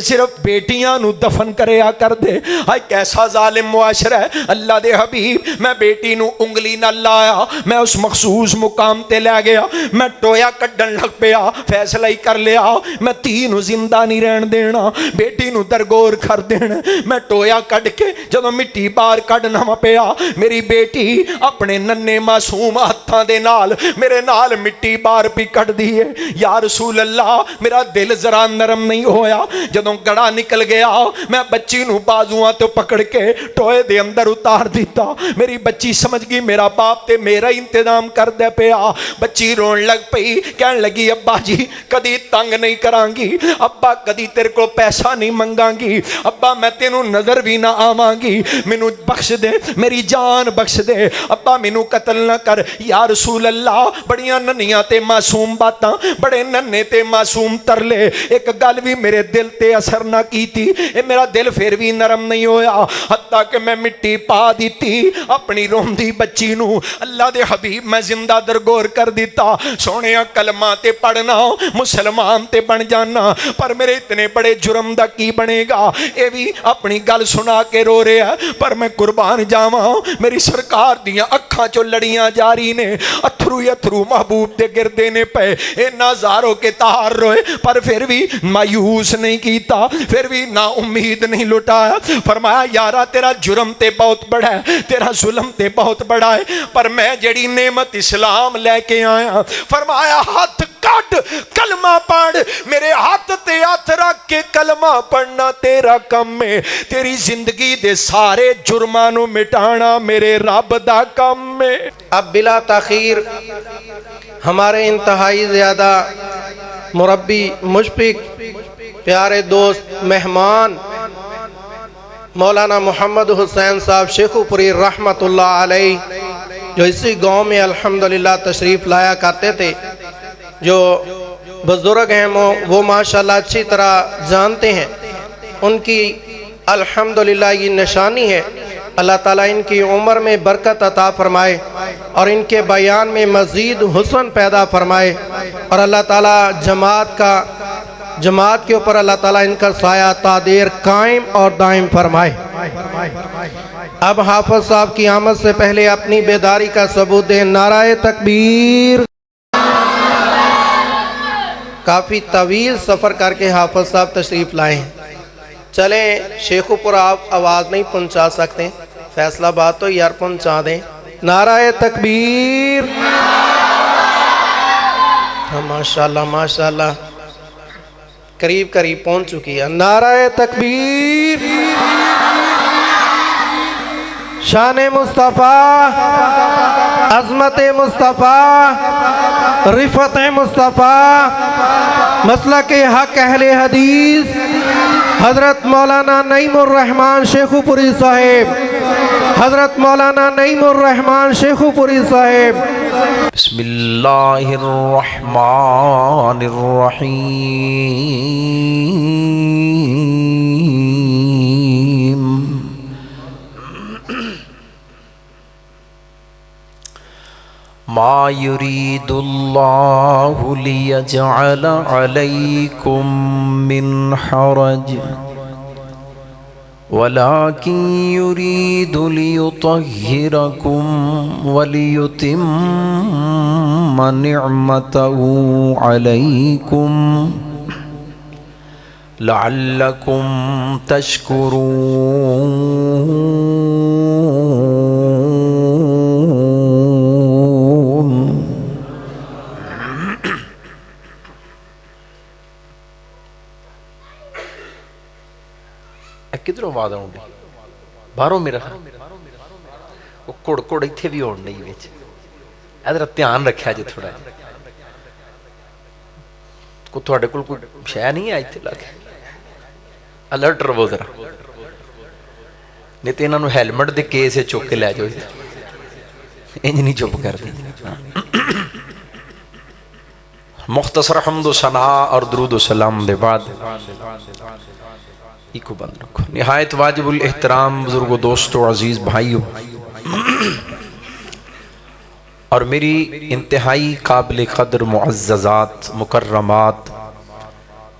صرف بیٹیاں نو دفن کریا کر دے. ہائے کیسا ظالم معاشرہ ہے. اللہ دے حبیب میں بیٹی نو انگلی نہ لایا, میں اس مخصوص مقام تے لے گیا, میں ٹویا کڈن لگ پیا, فیصلہ ہی کر لیا میں تی نو زندہ نہیں رہن دینا, بیٹی نو درگور کر دینا. میں ٹویا کڈ کے جدوں مٹی باہر کڈنا وا پیا, میری بیٹی اپنے ننے معصوم ہتھاں دے نال میرے نال مٹی باہر بھی کڈ دی ہے. یا رسول اللہ میرا دل ذرا نرم نہیں ہویا. جدوں گڑا نکل گیا میں بچی نو بازوਆਂ تو پکڑ کے ٹوئے دے اندر اتار دیتا. میری بچی سمجھ گئی میرا باپ تے میرا انتظام کر دے پیا. بچی رون لگ پئی, کہن لگی ابا جی کدی تنگ نہیں کران گی, ابا کدی تیرے کو پیسہ نہیں منگاں گی, ابا میں تینوں نظر بھی نہ آواں گی, مینوں بخش دے, میری جان بخش دے, ابا مینوں قتل نہ کر. یا رسول اللہ بڑیاں ننیاں تے معصوم باتاں, بڑے ننے تے معصوم ترلے, ایک گل بھی میرے دل تے اثر نہ کیتی. اے میرا دل پھر بھی نرم نہیں ہویا, حتیٰ کہ میں مٹی پا دیتی اپنی روندی بچی نو. اللہ دے حبیب میں زندہ درگور کر دیتا. سونیا کلمہ تے پڑھنا مسلمان تے بن جانا, پر میرے اتنے بڑے جرم دا کی بنے گا. اے بھی اپنی گل سنا کے رو رہے ہیں, پر میں قربان جاواں میری سرکار دیاں اکھاں چو لڑیاں جاری نے, اتھرو اتھرو محبوب دے گردے نے پے. اے نازاروں کے تہار روئے پر پھر بھی مایوس نہیں کیتا, پھر بھی نا امید نہیں لٹایا. فرمایا یارا تیرا جرم تے بہت بڑا ہے, تیرا ظلم تے بہت بڑا ہے, پر میں جڑی نعمت اسلام لے کے آیا. فرمایا ہاتھ کٹ کلمہ پڑھ, میرے ہاتھ تے ہاتھ رکھ کے کلمہ پڑھنا تیرا کم ہے, تیری زندگی دے سارے جرمانوں مٹانا میرے رب دا کم ہے. اب بلا تاخیر ہمارے انتہائی زیادہ مربی, مشفق, پیارے دوست, مہمان مولانا محمد حسین صاحب شیخو پوری رحمت اللہ علیہ, جو اسی گاؤں میں الحمدللہ تشریف لایا کرتے تھے, جو بزرگ ہیں وہ ماشاءاللہ اچھی طرح جانتے ہیں. ان کی الحمدللہ یہ نشانی ہے. اللہ تعالیٰ ان کی عمر میں برکت عطا فرمائے اور ان کے بیان میں مزید حسن پیدا فرمائے, اور اللہ تعالیٰ جماعت کے اوپر اللہ تعالیٰ ان کا سایہ تادیر قائم اور دائم فرمائے. اب حافظ صاحب کی آمد سے پہلے اپنی بیداری کا ثبوت دیں. نعرہ تکبیر. کافی طویل سفر کر کے حافظ صاحب تشریف لائے ہیں. چلیں شیخو پور آپ آواز نہیں پہنچا سکتے, فیصلہ بات تو یار پہنچا دیں. نعرہ تکبیر. ماشاءاللہ ماشاءاللہ قریب پہنچ چکی ہے. نعرہ تکبیر. شان مصطفیٰ, عظمت مصطفیٰ, رفعت مصطفیٰ, مسلک حق اہل حدیث حضرت مولانا نعیم الرحمن شیخو پوری صاحب, حضرت مولانا نعیم الرحمن شیخو پوری صاحب. بسم اللہ الرحمن الرحیم. ما يريد الله ليجعل عليكم من حرج ولكن يريد ليطهركم وليتم نعمته عليكم لعلكم تشكرون. کدھر آواز آؤں گی باہروں میرا وہ کڑ کڑ اتنے بھی آن نہیں بچ, ادھر دھیان رکھا جی تھوڑا کو تھوڑے کول کوئی شے نہیں ہے اتنے لگ الرٹ رہو ذرا, نہیں تو انہوں نے ہیلمٹ دے کیس چک کے لے جاؤ, انج نہیں چپ کر دی. مختصر حمد و ثنا اور درود و سلام دے بعد ایک بند رکھو. نہایت واجب الاحترام بزرگوں, دوستوں, عزیز بھائیوں, اور میری انتہائی قابل قدر معززات, مکرمات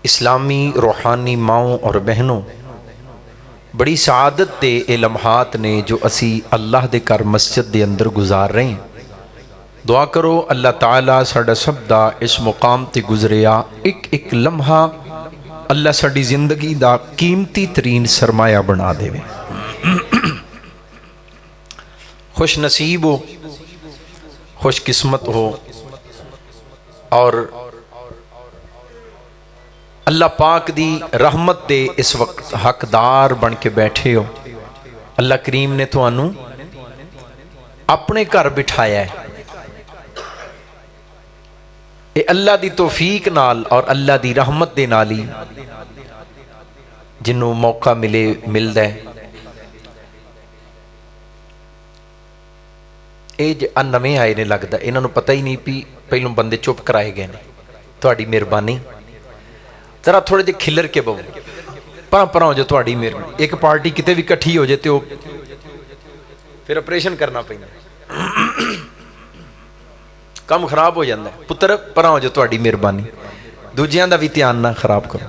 اسلامی روحانی ماؤں اور بہنوں، بڑی سعادت دے اے لمحات نے جو اسی اللہ دے گھر مسجد دے اندر گزار رہے ہیں۔ دعا کرو اللہ تعالیٰ ساڈا سب دا اس مقام تے گزریا ایک ایک لمحہ اللہ ساڈی زندگی دا قیمتی ترین سرمایہ بنا دے۔ خوش نصیب ہو، خوش قسمت ہو اور اللہ پاک دی رحمت دے اس وقت حقدار بن کے بیٹھے ہو۔ اللہ کریم نے تھانوں اپنے گھر بٹھایا ہے۔ اے اللہ دی توفیق نال اور اللہ دی رحمت دے نال ہی جنوں موقع ملدا ہے۔ اے نویں آئے نے لگدا انہاں نوں پتہ ہی نہیں بھی پہلوں بندے چپ کرائے گئے نے۔ تہاڈی مہربانی، ذرا تھوڑے جے کھلر کے بہو پراں ہو جو، تہاڈی مہربانی۔ ایک پارٹی کتے بھی کٹھی ہو جائے تے پھر آپریشن کرنا پیندا، کم خراب ہو جاتا ہے۔ پتر پراں ہو جو، تہاڈی مہربانی، دوجیاں دا بھی دھیان نہ خراب کرو۔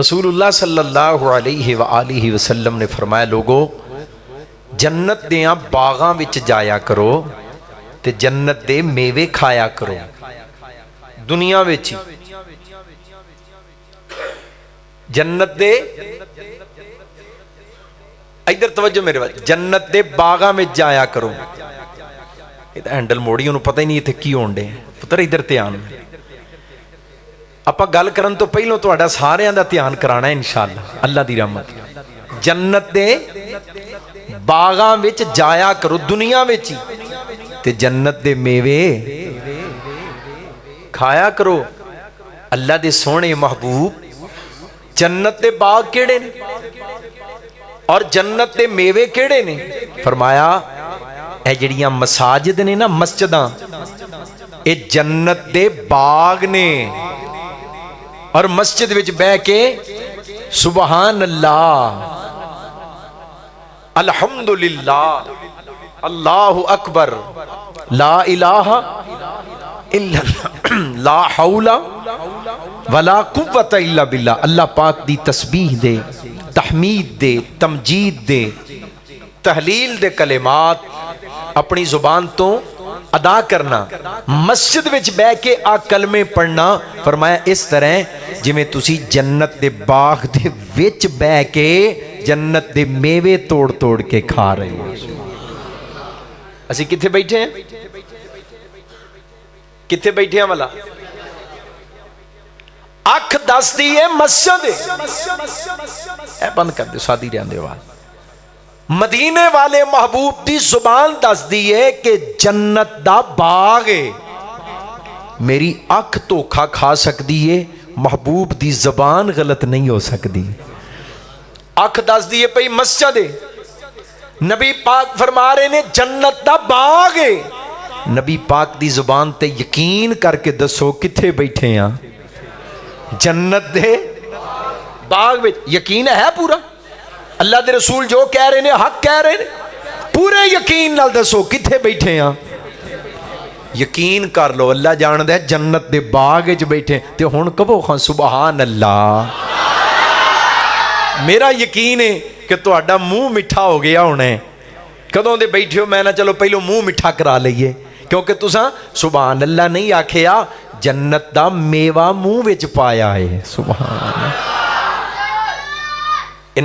رسول اللہ صلی اللہ علیہ وآلہ وسلم نے فرمایا، لوگو جنت دیاں باغاں وچ جایا کرو تے جنت دے میوے کھایا کرو۔ دنیا وچ جنت دے، ادھر توجہ میرے بات، جنت دے باغاں وچ جایا کرو۔ ہینڈل موڑی، انہوں پتہ ہی نہیں اتنے کی ہون ڈے۔ پتر ادھر دھیان، آپ گل کرن تو پہلوں تہاڈا ساریاں دا دھیان کرانا ہے انشاءاللہ اللہ دی رحمت۔ جنت دے باغاں وچ جایا کرو، دنیا وچ ہی، تے جنت دے میوے کھایا کرو۔ اللہ دے سونے محبوب جنت دے باغ کیڑے نے اور جنت دے میوے کیڑے نے؟ فرمایا اے جڑیاں مساجد نے نا، مسجداں، اے جنت دے باغ نے۔ اور مسجد وچ بہ کے سبحان اللہ، الحمدللہ، اللہ اکبر، لا الہ الا اللہ، لا حول ولا قوت الا باللہ، اللہ پاک دی تسبیح دے، تحمید دے، تمجید دے، تحلیل دے کلمات اپنی زبان تو ادا کرنا، مسجد وچ بہ کے آ کلمے پڑھنا۔ فرمایا اس طرح جویں تسی جنت دے باغ دے وچ بہ کے جنت دے میوے توڑ توڑ کے کھا رہے ہو۔ اسی کتھے بیٹھے ہیں؟ کتھے بیٹھے ہیں والا؟ اکھ دس دی ہے مسجد ہے۔ اے بند کر دے، سادی رہن دے وال۔ مدینے والے محبوب دی زبان دس دی ہے کہ جنت دا باغ ہے۔ میری اکھ دھوکھا کھا سکتی ہے، محبوب دی زبان غلط نہیں ہو سکتی۔ اکھ دس دی ہے پئی مسجد ہے، نبی پاک فرما رہے نے جنت دا باغ ہے۔ نبی پاک دی زبان تے یقین کر کے دسو کتھے بیٹھے ہیں؟ جنت دے باغ وچ۔ یقین ہے پورا؟ اللہ دے رسول جو کہہ رہے نے حق کہہ رہے نے، پورے یقین نال دسو کتھے بیٹھے ہیں؟ یقین کر لو اللہ جاندے ہے جنت دے باغ وچ بیٹھے تے ہن کہو خان سبحان اللہ۔ میرا یقین ہے کہ تہاڈا منہ میٹھا ہو گیا ہونا ہے۔ کدوں دے بیٹھے ہو؟ میں نہ چلو پہلو منہ میٹھا کرا لئیے، کیونکہ تساں سبحان اللہ نہیں آکھیا، جنت دا میوہ منہ وچ پایا ہے۔ سبحان اللہ۔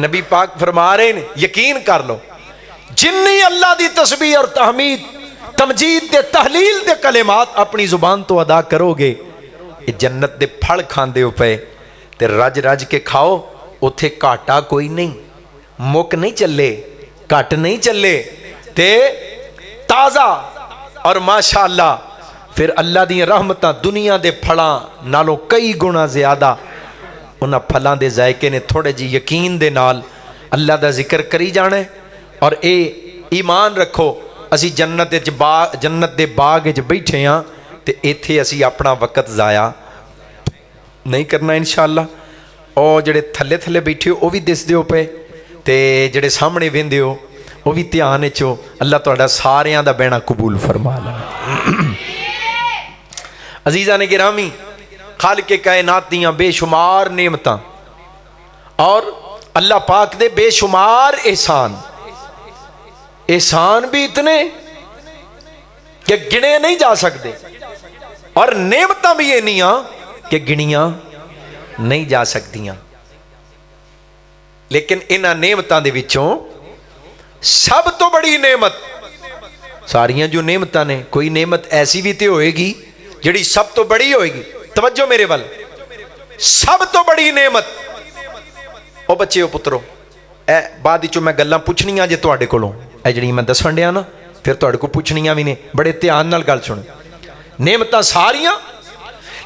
نبی پاک فرما رہے ہیں یقین کر لو، جنی اللہ دی تسبیح اور تحمید، تمجید دے، تحلیل دے کلمات اپنی زبان تو ادا کرو گے، یہ جنت دے پھڑ کھاندے ہو پے تے رج رج کے کھاؤ، اتھے کاٹا کوئی نہیں، مک نہیں چلے، کٹ نہیں چلے تے تازہ اور ماشاءاللہ۔ پھر اللہ دی رحمتاں دنیا دے پھڑاں نالوں کئی گنا زیادہ انہاں پھلاں دے ذائقے نے تھوڑے جی یقین دے نال اللہ دا ذکر کری جانے۔ اور اے ایمان رکھو اسی جنت دے باغ وچ بیٹھے ہاں تے ایتھے اسی اپنا وقت ضائع نہیں کرنا انشاءاللہ۔ اور جڑے تھلے تھلے بیٹھے ہو وہ بھی دس دیو پے تے جڑے سامنے ویندے ہو وہ بھی دھیان وچ ہو۔ اللہ تہاڈا ساریاں دا بہنا قبول فرما لے۔ عزیزان گرامی، خالق کائنات دیاں بے شمار نعمتاں اور اللہ پاک دے بے شمار احسان بھی اتنے کہ گنے نہیں جا سکتے اور نعمتاں بھی اینیاں کہ گنیاں نہیں جا سکتیاں. لیکن انہاں نعمتاں دے وچوں سب تو بڑی نعمت ساریاں جو نعمتاں نے کوئی نعمت ایسی بھی تے ہوئے گی جڑی سب تو بڑی ہوئے گی. توجہ میرے ول سب تو بڑی نعمت او بچے او پترو اے بعد وچوں میں گلاں پوچھنیاں جے تواڈے کولوں اے جڑی میں دسن ڈیا نا پھر تواڈے کو پوچھنیاں بھی نے بڑے دھیان نال گل سن. نعمتاں ساریاں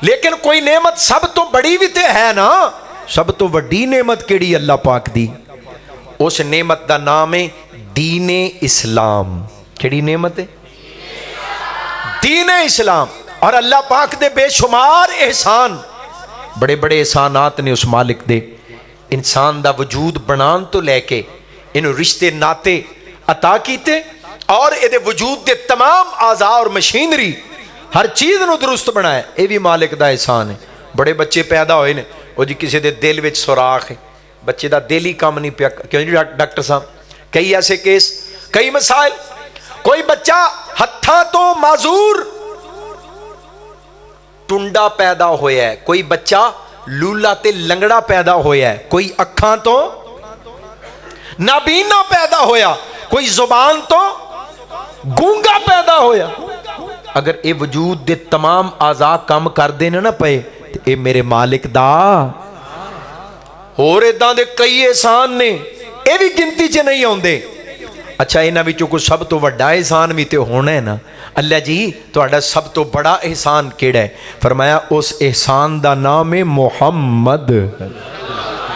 لیکن کوئی نعمت سب تو بڑی بھی تے ہے نا. سب تو بڑی نعمت کیڑی اللہ پاک دی اس نعمت دا نام ہے دین اسلام. کیڑی نعمت ہے؟ دین اسلام. اور اللہ پاک دے بے شمار احسان بڑے بڑے احسانات نے اس مالک دے انسان دا وجود بنان تو لے کے انہوں رشتے ناتے عطا کیتے اور دے وجود دے تمام اعضاء اور مشینری ہر چیز نو درست بنایا. اے بھی مالک دا احسان ہے. بڑے بچے پیدا ہوئے نے وہ جی کسی دے دل وچ سوراخ ہے بچے دا دل ہی کام نہیں پیا. کیوں جی ڈاکٹر صاحب کئی ایسے کیس کئی مسائل. کوئی بچہ ہتھاں تو معذور ٹنڈا پیدا ہویا ہے, کوئی بچہ لولا تے لنگڑا پیدا ہویا ہے, کوئی اکھاں تو نابینا پیدا ہویا, کوئی زبان تو گونگا پیدا ہویا. اگر اے وجود دے تمام اعضاء کام کر دینے نہ پئے تے اے میرے مالک دا اور اداں دے کئی احسان نے اے بھی گنتی چ نہیں ہوندے. اچھا انہاں وچوں کوئی سب تو بڑا احسان بھی تے ہونا ہے نا. اللہ جی تہاڈا سب تو بڑا احسان کیڑا ہے؟ فرمایا اس احسان دا نام ہے محمد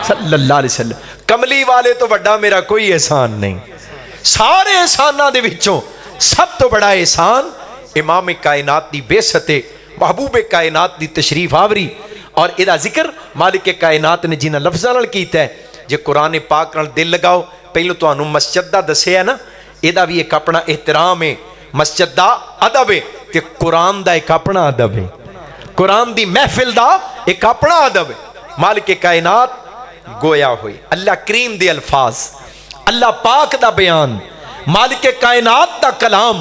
صلی اللہ علیہ وسلم. کملی والے تو بڑا میرا کوئی احسان نہیں. سارے احساناں دے وچوں سب تو بڑا احسان امام کائنات دی بعثت محبوب کائنات دی تشریف آوری اور ادا ذکر مالک کائنات نے جنہاں لفظاں نال کیتا ہے. جے قرآن پاک نال دل لگاؤ پہلو تانوں مسجد دا دسیا ہے نا ادا بھی ایک اپنا احترام ہے. مسجد دا ادب ہے تے قرآن دا ایک اپنا ادب ہے. قرآن دی محفل دا ایک اپنا ادب ہے. مالک کائنات گویا ہوئی اللہ کریم دے الفاظ اللہ پاک دا بیان مالک کائنات دا کلام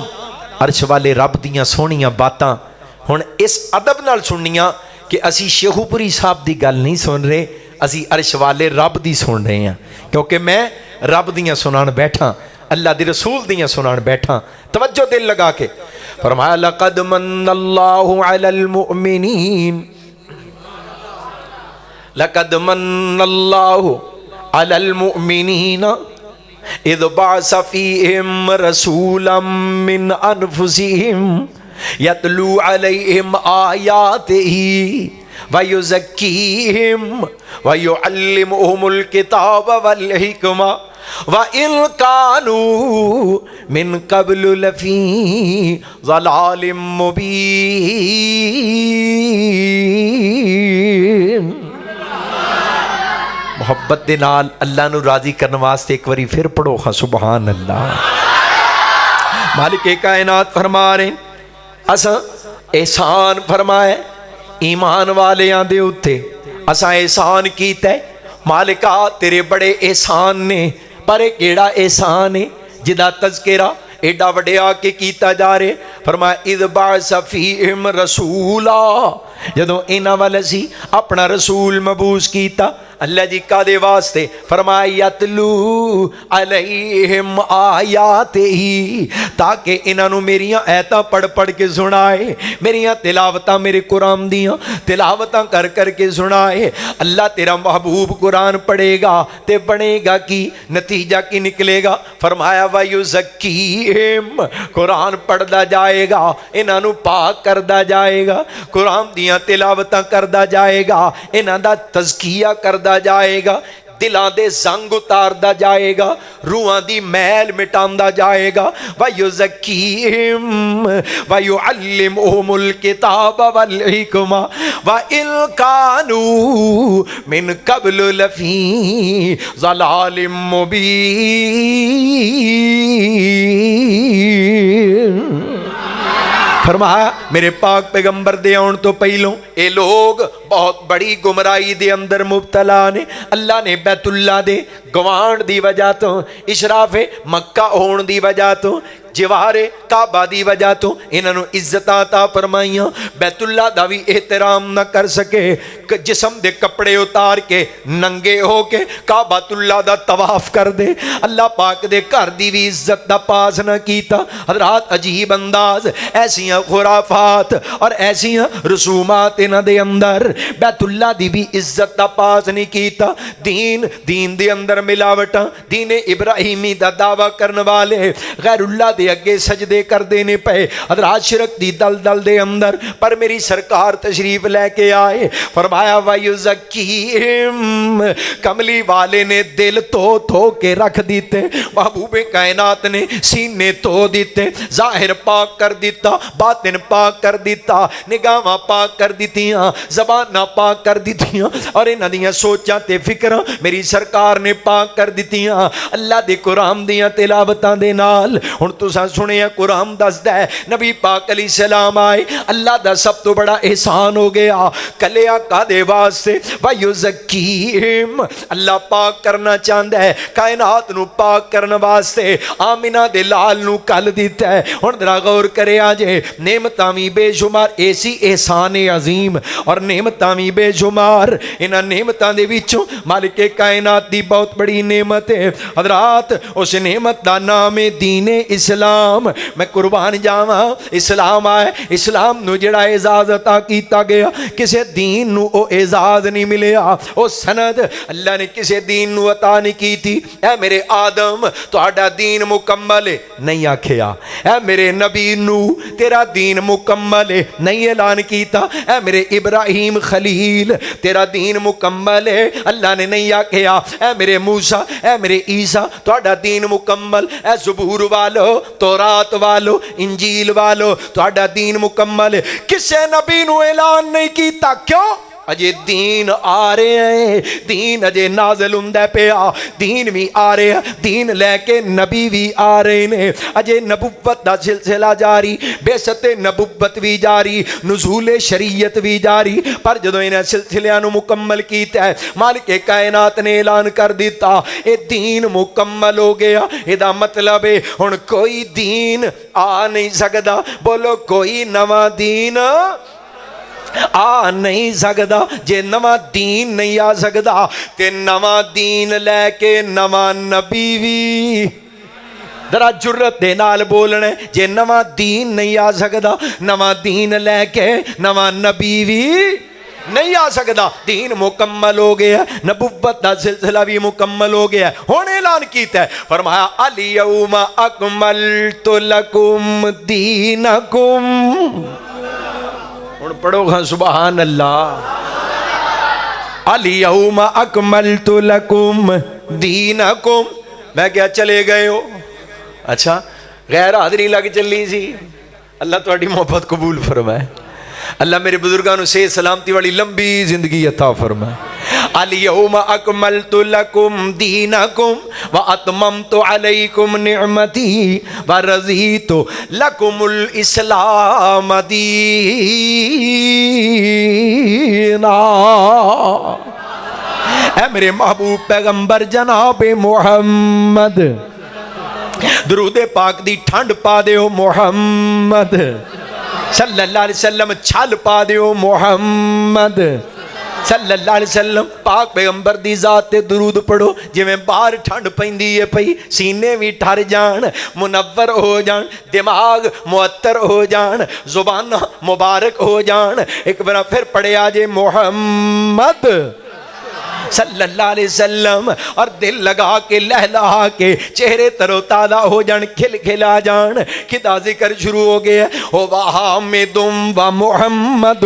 عرش والے رب دیاں سونیاں باتاں ہن اس ادب نال سننیاں کہ اسی شیخو پوری صاحب دی گل نہیں سن رہے اسی عرش والے رب دی سن رہے ہیں کیونکہ میں رب دیاں سنان بیٹھا اللہ دی رسول دیاں سنان بیٹھا. توجہ دل لگا کے فرمایا لقد من اللہ علی المؤمنین لقد من اللہ علی المؤمنین اذ بعث فیہم رسولا من انفسہم یتلو علیہم آیاتہ وَيُزَكِّيهِمْ وَيُعَلِّمُهُمُ الْكِتَابَ وَالْحِكْمَةَ وَإِنْ كَانُوا مِنْ قَبْلُ لَفِي ضَلَالٍ مُبِينٍ. محبت دے نال اللہ نو راضی کرنے واسطے ایک واری پھر پڑھو خا سبحان اللہ. مالک کائنات فرما رہے اساں احسان فرمائے ایمان والے آندے اتے اساں احسان کیتا ہے. مالکا تیرے بڑے احسان نے پر کیڑا احسان ہے جدا تذکرہ ایڈا وڈیا کے کیتا جا رہے. فرمایا اذ بعث فیہم رسولا جدوں انہاں ول اسی اپنا رسول مبعوث کیتا اللہ جی کا دے واسطے. فرمایا یتلو علیہم آیاتہ تاکہ انہاں نو میریاں ایتاں پڑھ پڑھ کے سنائے میریاں تلاوتاں میرے قرآن دیاں تلاوتاں کر کر کے سنائے. اللہ تیرا محبوب قرآن پڑھے گا تے بنے گا کی نتیجہ کی نکلے گا. فرمایا وَيُزَكِّيهِمْ قرآن پڑھدا جائے گا انہاں نو پاک کردا جائے گا قرآن دیاں تلاوتاں کردا جائے گا انہاں دا تزکیہ کردا جائے گا دلان دے زنگ اتاردا جائے گا روحاں دی میل مٹاندا جائے گا. وَيُزَكِّيهِمْ وَيُعَلِّمُهُمُ الْكِتَابَ وَالْحِكْمَةَ وَإِنْ كَانُوا مِنْ قَبْلُ لَفِي ضَلَالٍ مُبِينٍ. فرمایا میرے پاک پیغمبر دے آن تو پہلوں اے لوگ بہت بڑی گمرائی دے اندر مبتلا نے. اللہ نے بیت اللہ دے گوان دی وجہ تو اشراف مکہ ہون دی وجہ تو جوار کعبہ دی وجہ تو انہاں نو عزتاں عطا فرمائیاں. بیت اللہ دا بھی احترام نہ کر سکے, جسم دے کپڑے اتار کے ننگے ہو کے کعبۃ اللہ دا طواف کر دے. اللہ پاک دے گھر دی بھی عزت دا پاس نہ کیتا. حضرات عجیب انداز, ایسیاں خرافات اور ایسیاں رسومات انہاں دے اندر بیت اللہ دی بھی عزت دا پاس نہیں کیتا. دین دے اندر ملاوٹاں, دین ابراہیمی دا دعویٰ کرنے والے غیر اللہ دے اگے سجدے کر دینے پے. حضرات شرک دی دل دے اندر, پر میری سرکار تشریف لے کے آئے. فرمایا وَيُزَكِّيهِمْ, کملی والے نے دل تو کے رکھ دیتے, محبوب کائنات نے سینے تو دیتے, ظاہر پاک کر دیتا, باطن پاک کر دیتا, نگاہاں پاک کر دیتیاں, زباناں پاک کر دیتیاں, اور انہاں دیاں سوچاں تے فکراں میری سرکار نے پاک کر دیتیاں اللہ دے قرآن دیاں تلاوتاں دے نال. ہن تساں سنیا قرآن دسدا ہے نبی پاک علیہ السلام آئے, اللہ دا سب تو بڑا احسان ہو گیا کلے آقا دے واسطے. وَيُزَكِّيهِمْ, اللہ پاک کرنا چاہتا ہے کائنات نو پاک کرنے واسطے آمینہ دے لال نو کل دیتا ہے. ہن ذرا غور کرے آجے, نعمتاں وی بے شمار, ایسی احسان عظیم اور نعمتاں وی بے شمار. انہاں نعمتاں دے وچوں مالک کائنات دی بہت بڑی نعمت ہے حضرات, اس نعمت دا نام ہے دین اسلام. میں قربان جاواں, اسلام آئے, اسلام نو جڑا اعزاز عطا کیتا گیا, کسے دین نو او اعزاز نہیں ملیا, او سند اللہ نے کسے دین نو عطا نہیں کی تھی. اے میرے آدم تہاڈا دین مکمل ہے نہیں آکھیا, اے میرے نبی نو تیرا دین مکمل ہے نہیں اعلان کیتا, اے میرے ابراہیم خلیل تیرا دین مکمل ہے اللہ نے نہیں آکھیا, اے میرے موسیٰ, اے میرے عیسیٰ تہاڈا دین مکمل, اے زبور والو, تورات والو, انجیل والو تہاڈا دین مکمل ہے. کسے نبی نو اعلان نہیں کیتا, کیوں؟ اجے دین آ رہے ہیں, دین اجے نازل ہوندا پیا, دین بھی آ رہے ہیں, دین لے کے نبی بھی آ رہے ہیں. اجے نبوت دا سلسلہ جاری, بعثت نبوت بھی جاری, نزول شریعت بھی جاری, پر جدوں انہاں سلسلیاں نو مکمل کیتا ہے مالک کائنات نے اعلان کر دیتا اے دین مکمل ہو گیا. ادا مطلب ہے ہن کوئی دین آ نہیں سکدا, بولو کوئی نواں دین آ نہیں سکدا. جے نواں دین نہیں آ سکدا تے نواں دین لے کے نواں نبی بھی, ذرا جرت دے نال بولنا ہے, جے نواں دین نہیں آ سکدا نواں دین لے کے نواں نبی بھی نہیں آ سکدا. دین مکمل ہو گیا, نبوت دا سلسلہ بھی مکمل ہو گیا. ہن اعلان کیتا ہے, فرمایا الیوم اکملت لکم دینکم. ہن پڑھو گا سبحان اللہ. الیوم اکملت لکم دینکم. میں کیا چلے گئے ہو, اچھا غیر حاضری لگ چلی سی. اللہ تہاڈی محبت قبول فرمائے, اللہ میرے بزرگانوں سے سلامتی والی لمبی زندگی عطا فرمائے. الیوم اکملت لکم دینکم واتممت علیکم نعمتی ورضیت لکم الاسلام دینا. اے میرے محبوب پیغمبر جناب محمد, درود پاک دی ٹھنڈ پا دیو محمد صلی اللہ علیہ وسلم, چھل پا دیو محمد صلی اللہ علیہ وسلم. پاک پیغمبر دی ذات تے درود پڑھو, جی میں باہر ٹھنڈ پیندی ہے پئی, سینے بھی ٹھر جان, منور ہو جان, دماغ معطر ہو جان, زبان مبارک ہو جان. ایک بار پھر پڑھے آجے محمد صلی اللہ علیہ وسلم, اور دل لگا کے لہلا کے چہرے ترو تازہ ہو جان, کھل کھلا جان. خدا ذکر شروع ہو گیا, او وحامدم و محمد.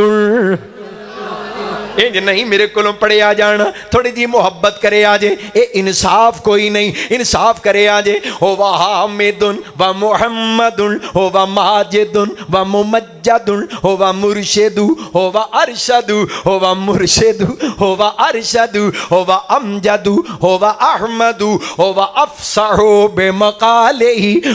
انج نہیں میرے کولوں پڑھے آ جانا, تھوڑی جی محبت کرے آجے, اے انصاف کوئی نہیں, انصاف کرے آجے. او وحامد و محمد او وماجد و ممجد او ومرشد او وارشد او ومرشد او وارشد او وامجد او واحمد او وافصح بمقالہ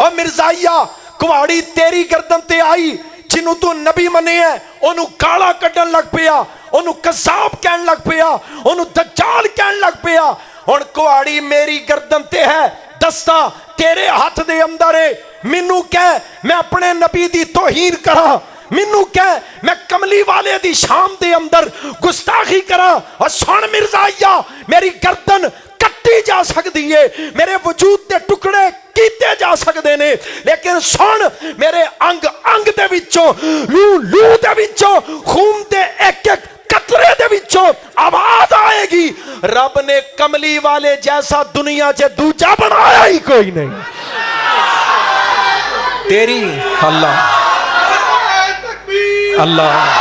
اور مرزائیا کواڑی تیری گردن تے آئی جنوں تو نبی منے ہے انہوں گالا کڈن لگ پیا انہوں کذاب کہن لگ پیا انہوں دجال کہن لگ پیا ہن کواڑی میری گردن تے ہے دستا تیرے ہاتھ دے اندر ہے مینوں کہہ میں اپنے نبی دی توہین کراں مینوں کہہ میں کملی والے دی شام دے اندر گستاخی کراں اور سن مرزائیا میری گردن کٹی جا سکتی ہے میرے وجود دے ٹکڑے کیتے جا سکتے نے لیکن سن میرے انگ انگ دے وچوں لو دے وچوں خون دے ایک ایک قطرے دے وچوں آواز آئے گی رب نے کملی والے جیسا دنیا چے دوجا بنایا ہی کوئی نہیں تیری اللہ اللہ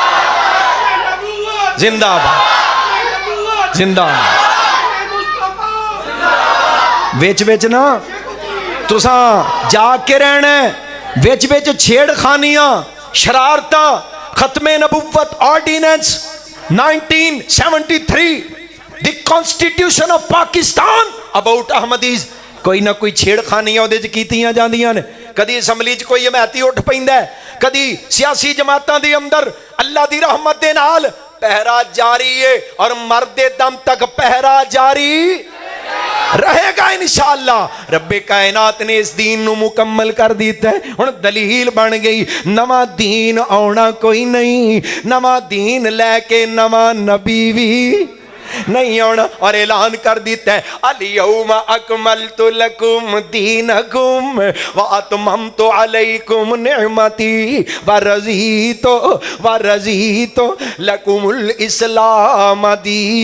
زندہ باد زندہ ویچ ویچ نا تساں جا کے رہنا ہے ویچ ویچ چھیڑ خانیاں شرارتاں ختم نبوت ordinance 1973 the constitution of Pakistan about Ahmadis کوئی نہ کوئی چھیڑ خانیاں دے کیتیاں جاندیاں نے کدی اسمبلی چ کوئی حمایتی اٹھ پیندا ہے کدی سیاسی جماعتاں دے اندر اللہ دی رحمت دے نال پہرا جاری ہے اور مرد دم تک پہرا جاری رہے گا انشاءاللہ رب کائنات نے اس دین نو مکمل کر دیتا ہے ہن دلیل بن گئی نواں دین آنا کوئی نہیں نواں دین لے کے نواں نبی بھی نہیں آنا اور اعلان کر دیتا ہے الیوم اکملت لکم دینکم واتممت علیکم نعمتی ورضیت لکم الاسلام دینا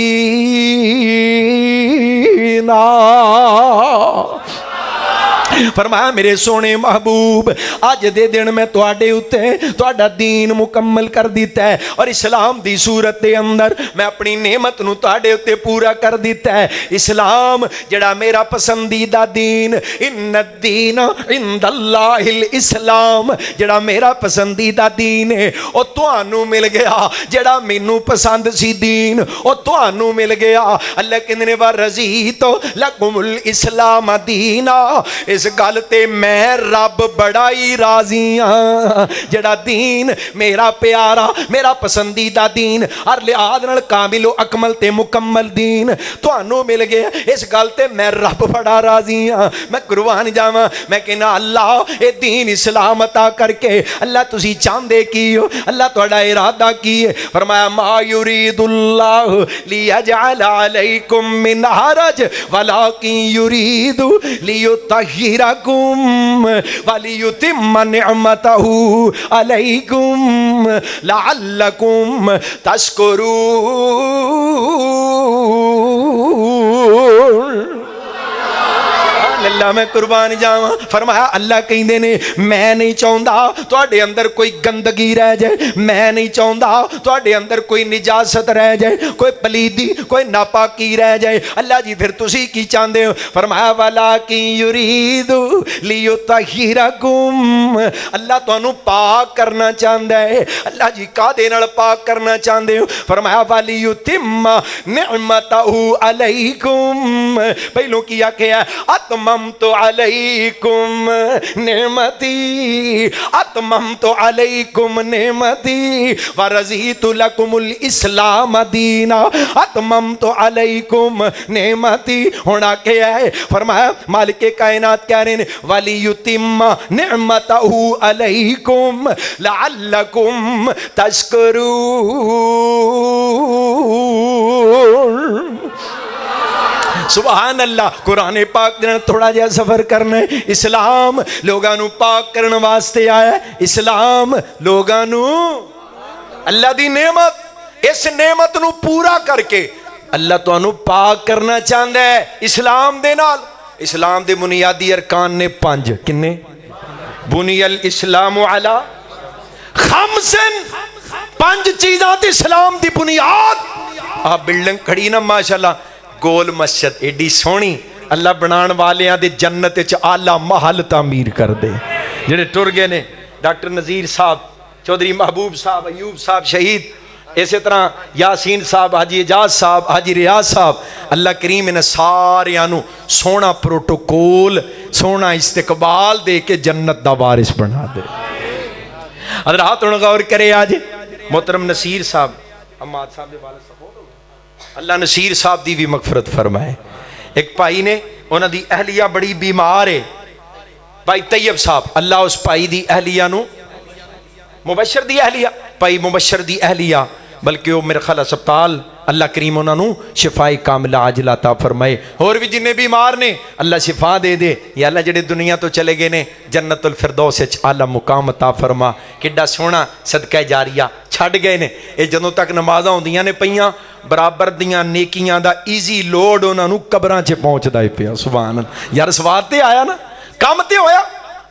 فرمایا میرے سونے محبوب آج دے دن میں تواڈے اُتے تواڈا دین مکمل کر دیتا ہے اور اسلام دی صورت دے اندر میں اپنی نعمت نو تواڈے اُتے پورا کر دیتا ہے اسلام جڑا میرا پسندیدہ دین ان الدین عند اللہ الاسلام جڑا میرا پسندیدہ دین ہے او تانوں مل گیا جڑا مینوں پسند سی دین او تانوں مل گیا اللہ کہندے نے ورضیت لکم الاسلام دینا اس گل تے میں رب بڑا ہی راضی ہاں جڑا دین میرا پیارا میرا پسندیدہ دین ہر لحاظ نال کامل و اکمل تے مکمل دین تانوں مل گیا اس گل تے میں رب بڑا راضی ہاں میں قربان جاواں میں کہنا اللہ اے دین اسلام عطا کر کے اللہ تسی چاہندے کی ہو اللہ تہاڈا ارادہ کی ہے فرمایا ما یرید اللہ لیجعل علیکم من حرج ولکن یرید لیطہرکم ولیتم نعمتہ علیکم لعلکم تشکرون اللہ میں قربان جاواں فرمایا اللہ کہندے نے میں نہیں چاہندا تواڈے اندر کوئی گندگی رہ جائے میں نہیں چاہندا تواڈے اندر کوئی نجاست رہ جائے کوئی پلیدی کوئی ناپاکی رہ جائے اللہ جی پھر تسی کی چاہندے ہو فرمایا ولکن یرید لیطہرکم اللہ تانوں پاک کرنا چاہندا ہے اللہ جی کادے نال پاک کرنا چاہندے ہو فرمایا ولیتم نعمتہ علیکم پہلوں کیا کہا اتممت علیکم نعمتی اتممت علیکم نعمتی ورضیت لکم الاسلام دینا اتممت علیکم نعمتی ہونا کیا ہے فرمایا مالک کائنات کہہ رہے ہیں ولیتم نعمتہ علیکم لعلکم تشکرون سبحان اللہ قرآن پاک دن تھوڑا جہا سفر کرنا ہے اسلام لوگانو پاک کرنے واسطے آیا ہے اسلام لوگانو اللہ دی نعمت اس نعمت نو پورا کر کے اللہ تو انو پاک کرنا چاہتا ہے اسلام دے نال اسلام دے بنیادی ارکان نے 5 کنے بنی الاسلام علی خمسن 5 چیزاں تے اسلام دی بنیاد آپ بلڈنگ کھڑی نا ماشاءاللہ گول مسجد ایڈی سونی اللہ بنان والیاں دے جنت وچ اعلی محل تعمیر کر دے جڑے ٹر گئے نے ڈاکٹر نذیر صاحب چودھری محبوب صاحب ایوب صاحب شہید اسی طرح یاسین صاحب، حاجی اعجاز صاحب، حاجی ریاض صاحب، اللہ کریم انہیں سارے نو سونا پروٹوکول، سونا استقبال دے کے جنت دا وارث بنا دے۔ حضرات انہوں غور کرے آج محترم نصیر صاحب، اماد صاحب دے والد صاحب، اللہ نصیر صاحب دی بھی مغفرت فرمائے۔ ایک بھائی نے انہوں دی اہلیہ بڑی بیمار ہے، بھائی طیب صاحب، اللہ اس بھائی دی اہلیہ نو، مبشر دی اہلیہ، بھائی مبشر دی اہلیہ، بلکہ وہ میرے خیال ہسپتال، اللہ کریم انہوں نے شفائی کاملہ عاجلہ عطا فرمائے۔ اور بھی جنہیں بیمار نے اللہ شفا دے دے، یا اللہ جڑے دنیا تو چلے گئے نے جنت الفردوس وچ اعلیٰ مقام عطا فرما۔ کڈا سونا صدقہ جاریہ چھڈ گئے نے، یہ جدوں تک نمازاں ہوندیاں نے پیاں برابر دیاں نیکیاں دا ایزی لوڈ انہوں نے قبراں چ پہنچدا ہی پیا۔ سبحان اللہ، یار سواد تے آیا نا، کام تے ہویا۔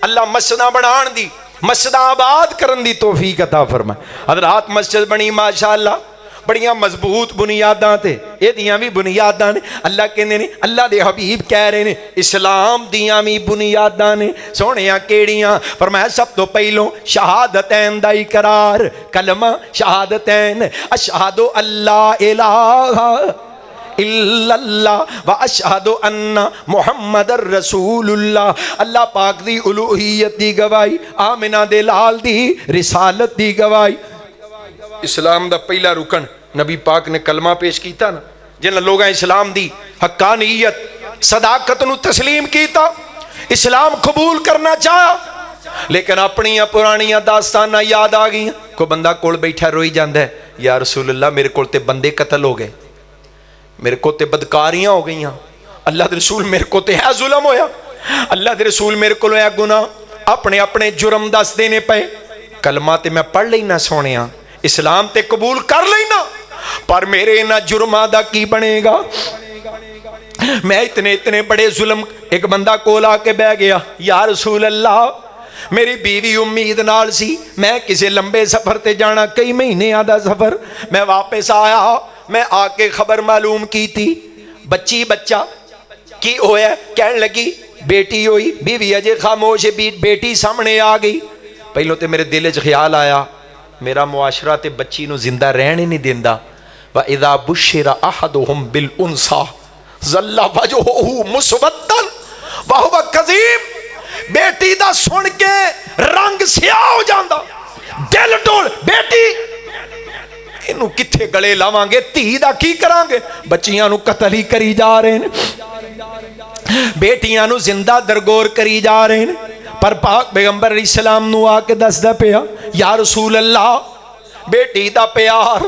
اللہ مسجداں بنان دی، مسجد آباد کرن دی توفیق عطا فرمائے۔ حضرات مسجد بنی ماشاءاللہ بڑیاں مضبوط بنیاداں تے، یہ دیاں بھی بنیاداں نے، اللہ کہندے نے، اللہ دے حبیب کہہ رہے نے اسلام دیاں بھی بنیاداں نے، سونیاں کیڑیاں؟ فرمایا سب تو پہلوں شہادتین دا اقرار، کلمہ شہادتین، اشہد اللہ الہ الا اللہ و اشہد ان محمد الرسول اللہ۔ اللہ پاک دی الوہیت دی گواہی، آمنہ دے لال دی رسالت دی گواہی۔ اسلام دا پہلا رکن نبی پاک نے کلمہ پیش کیتا نا، جن لوگاں اسلام دی حقانیت صداقت نو تسلیم کیتا، اسلام قبول کرنا چاہا، لیکن اپنیاں پرانیاں داستاناں یاد آ گئیں۔ کوئی بندہ کول بیٹھا روئی جاندہ ہے، یا رسول اللہ میرے کول تے بندے قتل ہو گئے، میرے کو تے بدکاریاں ہو گئیاں، اللہ دے رسول میرے کو تے ہے ظلم ہویا، اللہ دے رسول میرے کو ہے گناہ، اپنے اپنے جرم دس دینے پے۔ کلمہ تے میں پڑھ لینا سونیاں، اسلام تے قبول کر لینا، پر میرے نہ جرمہ دا کی بنے گا؟ میں اتنے بڑے ظلم۔ ایک بندہ کول آ کے بہ گیا، یا رسول اللہ میری بیوی امید نال سی، میں کسی لمبے سفر تے جانا، کئی مہینے آدھا سفر، میں واپس آیا، میں آ کے خبر معلوم کی تھی، بچہ کی ہویا؟ کہنے لگی بیٹی ہوئی، بیوی اجے خاموش ہے، بیٹی سامنے آ گئی۔ پہلو تے میرے دل وچ خیال آیا میرا معاشرہ تے بچی نو زندہ رہنے نہیں دیندا۔ وَإِذَا بُشِّرَ أَحَدُهُمْ بِالْأُنْثَىٰ ظَلَّ وَجْهُهُ مُسْوَدًّا وَهُوَ كَظِيمٌ۔ بیٹی دا سن کے رنگ سیاہ ہو جاندا، دل ڈول، بیٹی انہوں کتھے گلے لاواں گے، تھی دا کی کران گے؟ بچیاں نو قتل ہی کری جا رہے ہیں، بیٹیاں نو زندہ درگور کری جا رہے ہیں۔ پر پاک پیغمبر علیہ السلام نو آ کے دس دا پیا، یا رسول اللہ بیٹی دا پیار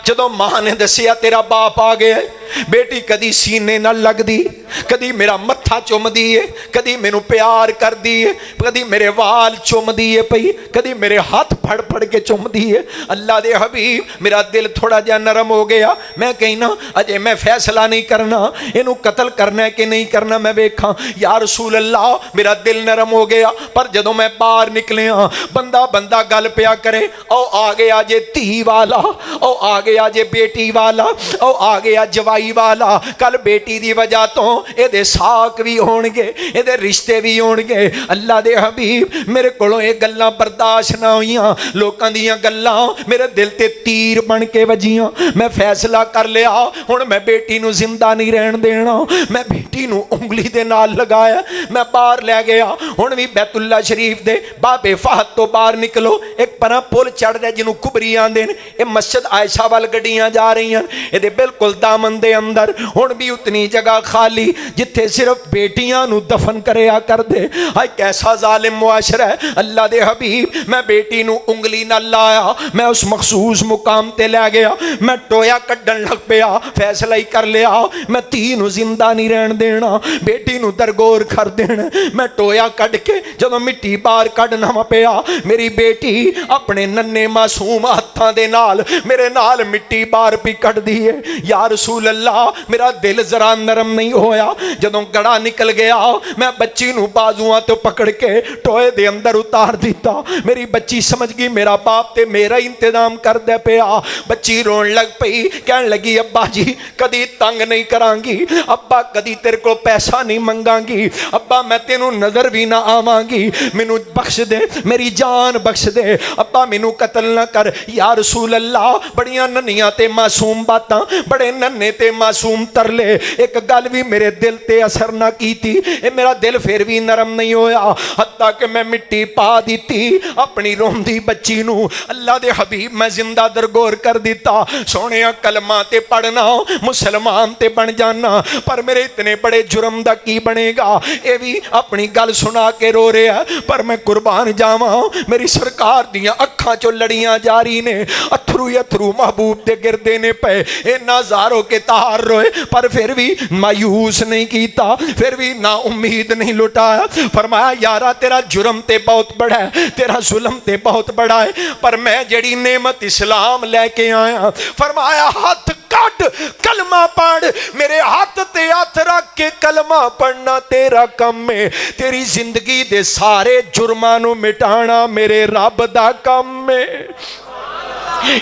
جدو ماں نے دسیا تیرا باپ آ گیا ہے، بیٹی کدی سینے نہ لگ دی، کدی میرا متھا چوم دیئے، کدی میں نو پیار کر دیئے، کدی میرے وال چوم دیئے پئی، کدی میرے ہاتھ پھڑ پھڑ کے چوم دیئے۔ اللہ دے حبیب میرا دل تھوڑا جا نرم ہو گیا، میں کہنا اجے میں فیصلہ نہیں کرنا انہوں قتل کرنا ہے کہ نہیں کرنا، میں بیکھاں یا رسول اللہ میرا دل نرم ہو گیا۔ پر جدو میں باہر نکلے ہاں بندہ گل پیا کرے، او آ گیا جے تھی والا، او آ گیا جے بیٹی والا، او آ گیا جوائی والا، کل بیٹی دی وجہ تو اے دے ساک بھی ہون گے، اے دے رشتے بھی ہون گے۔ اللہ دے حبیب میرے کولوں اے گلاں برداشت نہ ہوئیاں، لوکاں دیاں گلاں میرے دل تے تیر بن کے وجیاں۔ میں فیصلہ کر لیا ہن میں بیٹی نو زندہ نہیں رہن دینا، میں بیٹی نو انگلی دے نال لگایا، میں باہر لے گیا۔ ہن بھی بیت اللہ شریف دے باب فہد تو باہر نکلو، ایک پرا پل چڑھ دے جنوں کبری آندے نے، اے مسجد عائشہ وال گڈیاں جا رہی ہیں، اے دے بالکل دامن دے اندر ہن بھی اتنی جگہ خالی جتھے صرف بیٹیاں نو دفن کریا کر دے۔ ہائے کیسا ظالم معاشرہ ہے۔ اللہ دے حبیب میں بیٹی نو انگلی نہ لایا، میں اس مخصوص مقام تے لے گیا، میں ٹویا کڈن لگ پیا، فیصلہ ہی کر لیا میں تی نو زندہ نہیں رہن دینا، بیٹی نو درگور کر دینا۔ میں ٹویا کڈ کے جدوں مٹی باہر کڈنا پیا، میری بیٹی اپنے ننے معصوم ہتھاں دے نال میرے نال مٹی باہر پی کڈ دی ہے۔ یا رسول اللہ میرا دل ذرا نرم نہیں ہویا جدوں گڑا نکل گیا میں بچی نو بازواں تو پکڑ کے ٹوئے دے اندر اتار دیتا میری بچی سمجھ گئی میرا باپ تے میرا انتظام کر دے پیا بچی رون لگ پئی کہن لگی ابا جی کدی تنگ نہیں کران گی ابا کدی تیرے کو پیسہ نہیں منگاں گی ابا میں تینوں نظر بھی نہ آواں گی مینوں بخش دے میری جان بخش دے ابا مینوں قتل نہ کر یا رسول اللہ بڑیاں ننیاں تے معصوم باتاں بڑے ننے تے معصوم ترلے ایک گل بھی میرے دل تے اثر نہ کیتی اے میرا دل پھر بھی نرم نہیں ہویا حتیٰ کہ میں مٹی پا دیتی اپنی روندی بچی نو اللہ دے حبیب میں زندہ درگور کر دیتا سونیا کلمہ تے پڑھنا مسلمان تے بن جانا پر میرے اتنے بڑے جرم دا کی بنے گا اے بھی اپنی گل سنا کے رو رہا پر میں قربان جاواں میری سرکار دیاں اکھاں چو لڑیاں جاری نے اتھرو اتھرو محبوب دے گردے نے پے اے نازاروں کے تہار روئے پر پھر بھی مایوس نہیں کیتا پھر بھی نا امید نہیں لٹایا فرمایا یارا تیرا جرم تے بہت بڑا ہے تیرا ظلم تے بہت بڑا ہے پر میں جڑی نعمت اسلام لے کے آیا فرمایا ہاتھ کٹ کلمہ پڑھ میرے ہاتھ تے ہاتھ رکھ کے کلمہ پڑھنا تیرا کم ہے تیری زندگی دے سارے جرمانوں مٹانا میرے رب دا کم ہے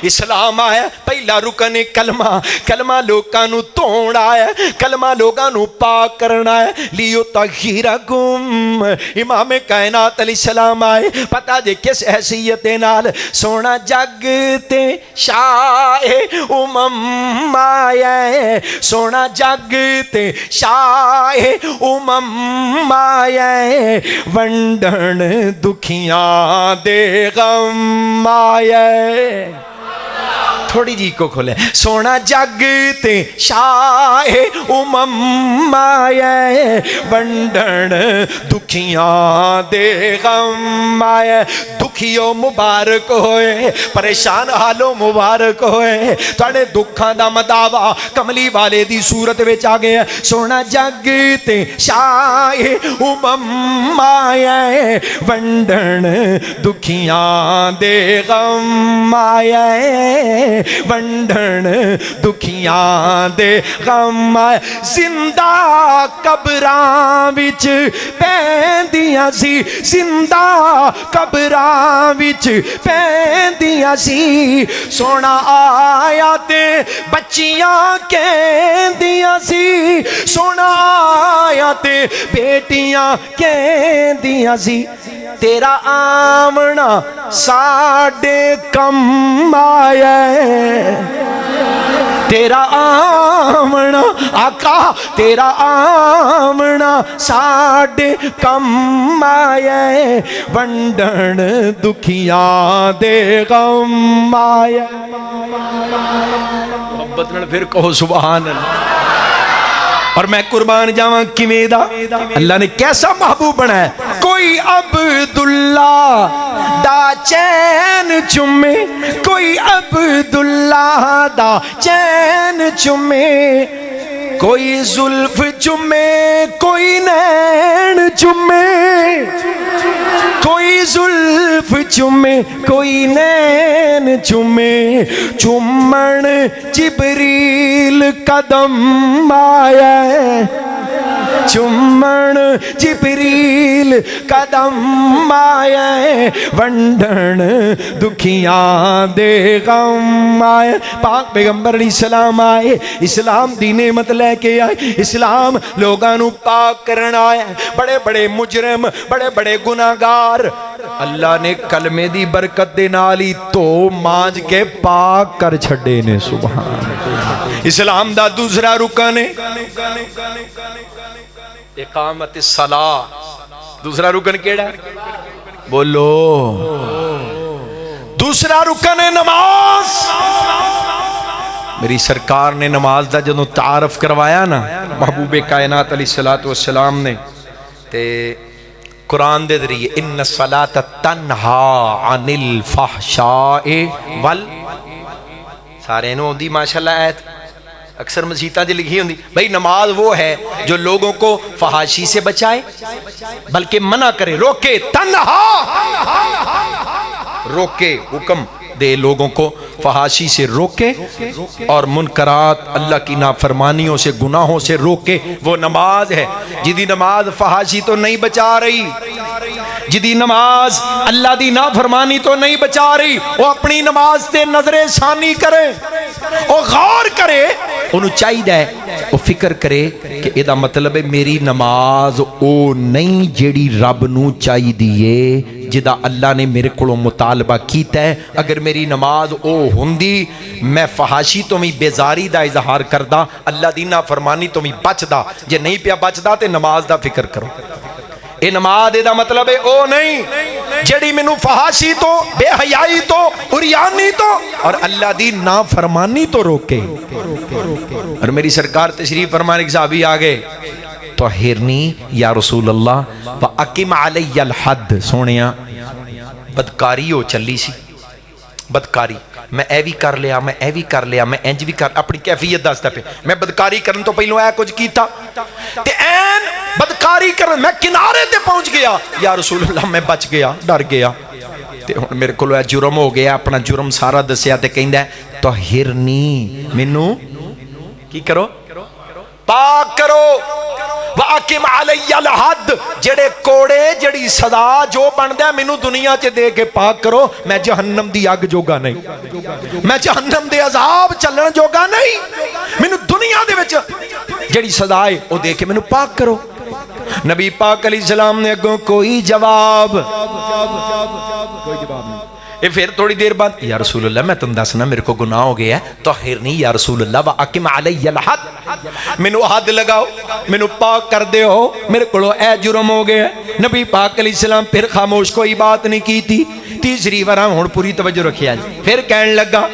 اسلام آیا پہلا رکن کلمہ کلمہ لوگاں نو توڑ آیا کلمہ لوگاں نو پاک کرنا ہے لیو طہیرکم امام کائنات علیہ السلام آئے پتہ جے کس حیثیت نال سونا جگ تے شاہ امم آیا ہے سونا جگ تے شاہ امم آیا ہے ونڈن دکھیاں دے غم آیا ہے تھوڑی جی کو کھولے سونا جگ تے شاہ امم آیا ہے ونڈن دکھیاں دے غم آیا ہے دکھیوں مبارک ہوئے پریشان حالوں مبارک ہوئے تھوڑے دکھاں دا مداوا کملی والے دی صورت وچ آ گیا سونا جگ تے شاہ امم آیا ہے ونڈن دکھیاں دے غم آیا ہے ونڈن دکھیاں دے غم آئے زندہ قبراں وچ پیندیاں سی زندہ قبراں وچ پیندیاں سی سونا آیا تے بچیاں کہندیاں سی سونا آیا تے بیٹیاں کہندیاں سی تیرا آمنا ساڈے کم آیا ہے تیرا آمنا آقا تیرا آمنا ساڈے کم آیا ہے ونڈن دکھیاں دے غم آیا محبت نال پھر کہو سبحان اللہ اور میں قربان جاواں کیویں دا اللہ نے کیسا محبوب بنایا کوئی عبداللہ دا چین چومے کوئی عبداللہ دا چین چومے کوئی زلف چومے کوئی نین چومے کوئی زلف چومے کوئی نین چومے چومن جبریل قدم آیا ہے چومن جبریل قدم آیا ہے ونڈن دکھیاں دے غم آئے پاک پیغمبر علیہ السلام آئے اسلام دی نعمت لے کے آئے اسلام لوگاں نو پاک کرنا آئے بڑے بڑے مجرم بڑے بڑے گناہگار اللہ نے کلمے دی برکت دے نالی تو مانج کے پاک کر چھڑے نے سبحان اسلام دا دوسرا رکن ہے اقامت الصلاۃ دوسرا رکن کیڑا ہے بولو دوسرا رکن ہے نماز میری سرکار نے نماز دا جدوں تعارف کروایا نا محبوب کائنات علیہ الصلوۃ والسلام نے تے قرآن دے ذریعے ان الصلاۃ تنہا عن الفحشاء وال سارے نو دی ماشاءاللہ آیت اکثر مسیحتاں دی لکھی ہوندی بھئی نماز وہ ہے جو لوگوں کو فحاشی سے بچائے بلکہ منع کرے روکے تنہا روکے حکم دے لوگوں کو فحاشی سے روکے اور منکرات اللہ کی نافرمانیوں سے گناہوں سے روکے، وہ نماز ہے جدی نماز فحاشی تو نہیں بچا رہی، جدی نماز اللہ دی نافرمانی تو نہیں بچا رہی، وہ اپنی نماز تے نظر ثانی کرے، وہ غور کرے، انہوں چاہیے وہ فکر کرے کہ ایدہ مطلب ہے میری نماز او نہیں جیڑی رب نو چاہی دیئے جدا اللہ نے میرے کو مطالبہ کیتا ہے۔ اگر میری نماز او ہندی میں فحاشی تو میں بیزاری دا اظہار کردہ، اللہ دی نافرمانی تو میں بچ دا، جے نہیں پیا بچ دا تے نماز دا فکر کرو۔ اے نماز دا مطلب ہے او نہیں جڑی منو فحاشی تو بے حیائی تو عریانی تو اور اللہ دی نافرمانی تو روکے۔ اور میری سرکار تشریف فرمانے کے صحابی آگے طہرنی یا رسول اللہ وَأَقِمْ عَلَيَّ الْحَدِّ، سونیاں بدکاری ہو چلی سی، بدکاری میں اے بھی کر لیا، میں اے بھی کر لیا، میں انج بھی کر، اپنی کیفیت دستا پہ میں بدکاری کرن تو پہلوں اے کچھ کیتا تے این بدکاری کرن میں کنارے تے پہنچ گیا، یا رسول اللہ میں بچ گیا، ڈر گیا تے میرے کو جرم ہو گیا، اپنا جرم سارا دسیا تے کہندا ہے طہرنی، منو کی کرو پاک کرو، وَأَقِمْ عَلَيَّ الْحَدِّ، جڑے کوڑے جڑی سزا جو بندہ ہے مینوں دنیا چ دے کے پاک کرو، میں جہنم دی اگ جوگا نہیں، میں جہنم دے عذاب چلن جوگا نہیں، مینوں دنیا دے وچ جڑی سزا ہے او دے کے مینوں پاک کرو۔ نبی پاک علیہ السلام نے اگوں کوئی جواب نہیں، پھر تھوڑی دیر بعد یا رسول اللہ میں تم دسنا میرے کو گناہ ہو گیا ہے، طہرنی یا رسول اللہ وَأَقِمْ عَلَيَّ الْحَدِّ، مینوں حد لگاؤ، مینوں پاک کر دے ہو، میرے کو اے جرم ہو گیا ہے۔ نبی پاک علیہ السلام پھر خاموش، کوئی بات نہیں کی تھی، تیسری بار ہن پوری توجہ رکھیا جی، پھر کہن لگا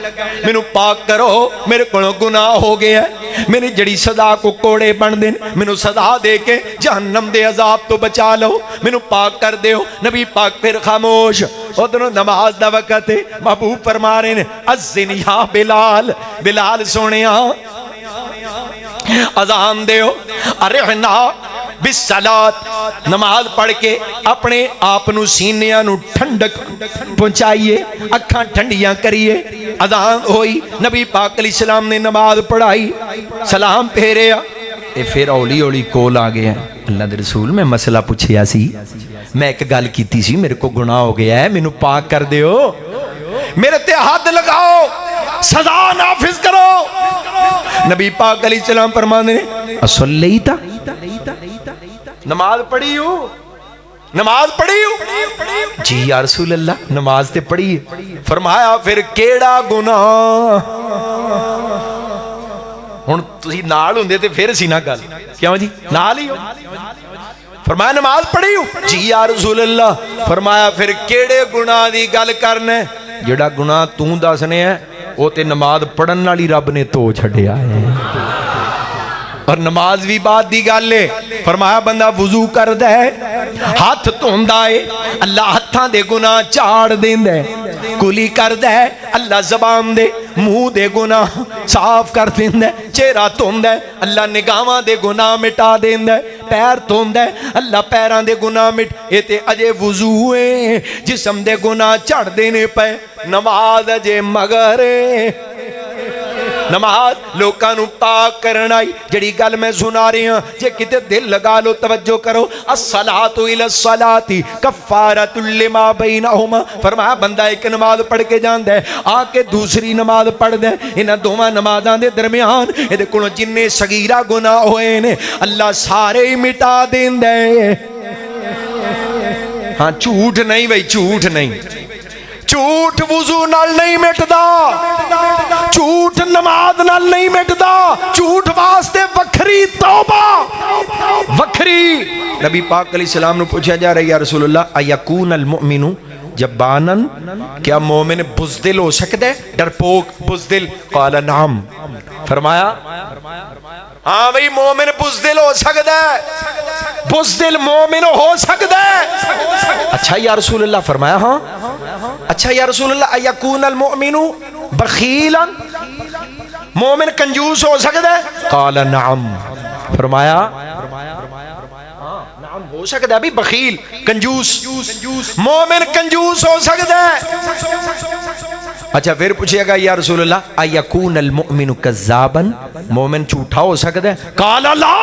مینوں پاک کرو، میرے کو گناہ ہو گیا ہے، میری جڑی سزا کو کوڑے بن دین، مینوں سزا دے کے جہنم دے عذاب تو بچا لو، مینوں پاک کر دیو۔ نبی پاک پھر خاموش، ادھر نماز دا وقت ہے، محبوب فرما رہے ہیں اذن یا بلال، بلال سونیاں اذان دیو، ارحنا بالصلاۃ، نماز پڑھ کے اپنے آپ نو سینیاں نو ٹھنڈک پہنچائیے، اکھاں ٹھنڈیاں کریے۔ اذان ہوئی، نبی پاک علیہ السلام نے نماز پڑھائی، سلام پھیریا، پھر اولی اولی کول آ گیا، اللہ دے رسول میں مسئلہ پوچھیا سی، میں ایک گل کیتی سی، میرے کو گناہ ہو گیا ہے، مینوں پاک کر دیو، میرے تے حد لگاؤ، سزا نافذ کرو۔ نبی پاک علیہ السلام فرمانے اصلیتا، نماز پڑھی ہو، نماز پڑھی ہو، جی یا رسول اللہ نماز تے پڑھی ہے۔ فرمایا پھر کیڑا گناہ، ہن تسی نال ہوندے تے پھر سی نہ گل، کیوں جی نال ہی ہو، فرمایا نماز پڑھی ہو، جی یا رسول اللہ۔ فرمایا پھر کیڑے گناہ دی گل کرنے، جڑا گناہ تو دسنے ہے وہ تے نماز پڑھن والی رب نے تو چھڈیا ہے، اور نماز بھی بات دی گل ہے۔ فرمایا بندہ وضو کردا ہے، ہاتھ دھوندا ہے، اللہ ہتھاں دے گناہ چاڑ دیندا ہے، کلی کردا ہے، اللہ زبان دے منہ دے گناہ صاف کر دیندا ہے، چہرہ دھوندا ہے، اللہ نگاہاں دے گناہ مٹا دیندا ہے، پیر دھوندا ہے، اللہ پیراں دے گناہ مٹ، اے تے اجے وضو ہے، جسم دے گناہ چڑھ دینے پے، نماز اجے مگر نماز لوکاں نو پاک کرن آئی۔ جڑی گل میں سنا رہی ہوں جے کتے دل لگا لو، توجہ کرو، الصلاۃ الی الصلاۃ کفارۃ لما بینہما، فرمایا بندہ ایک نماز پڑھ کے جاندا ہے، آ کے دوسری نماز پڑھ دے، انہاں دوواں نمازاں دے درمیان اے کولوں جننے صغیرہ گناہ ہوئے نے اللہ سارے ہی مٹا دیندا ہے۔ ہاں جھوٹ نہیں بھائی، جھوٹ نہیں، جھوٹ وضو نال نہیں مٹدا، جھوٹ نماز نال نہیں مٹدا، جھوٹ واسطے وکھری توبہ وکھری۔ نبی پاک علیہ السلام نے پوچھا جا رہا ہے یا رسول اللہ ایکون المؤمن جبانن، کیا مومن بزدل ہو سکتا ہے، ڈرپوک بزدل؟ قال نعم، فرمایا ہاں بھئی مومن بزدل ہو سکتا ہے، بزدل مومن ہو سکتا ہے۔ اچھا یا رسول اللہ، فرمایا ہاں۔ اچھا یا رسول اللہ ایکون المؤمن بخیلا، مومن کنجوس ہو سکتا ہے؟ قال نعم، فرمایا نعم ہو سکتا ہے بھی، بخیل کنجوس، مومن کنجوس ہو سکتا ہے۔ اچھا پھر پوچھے گا یا رسول اللہ ایکون المؤمن کذابا، مومن جھوٹا ہو سکتا ہے؟ قال لا،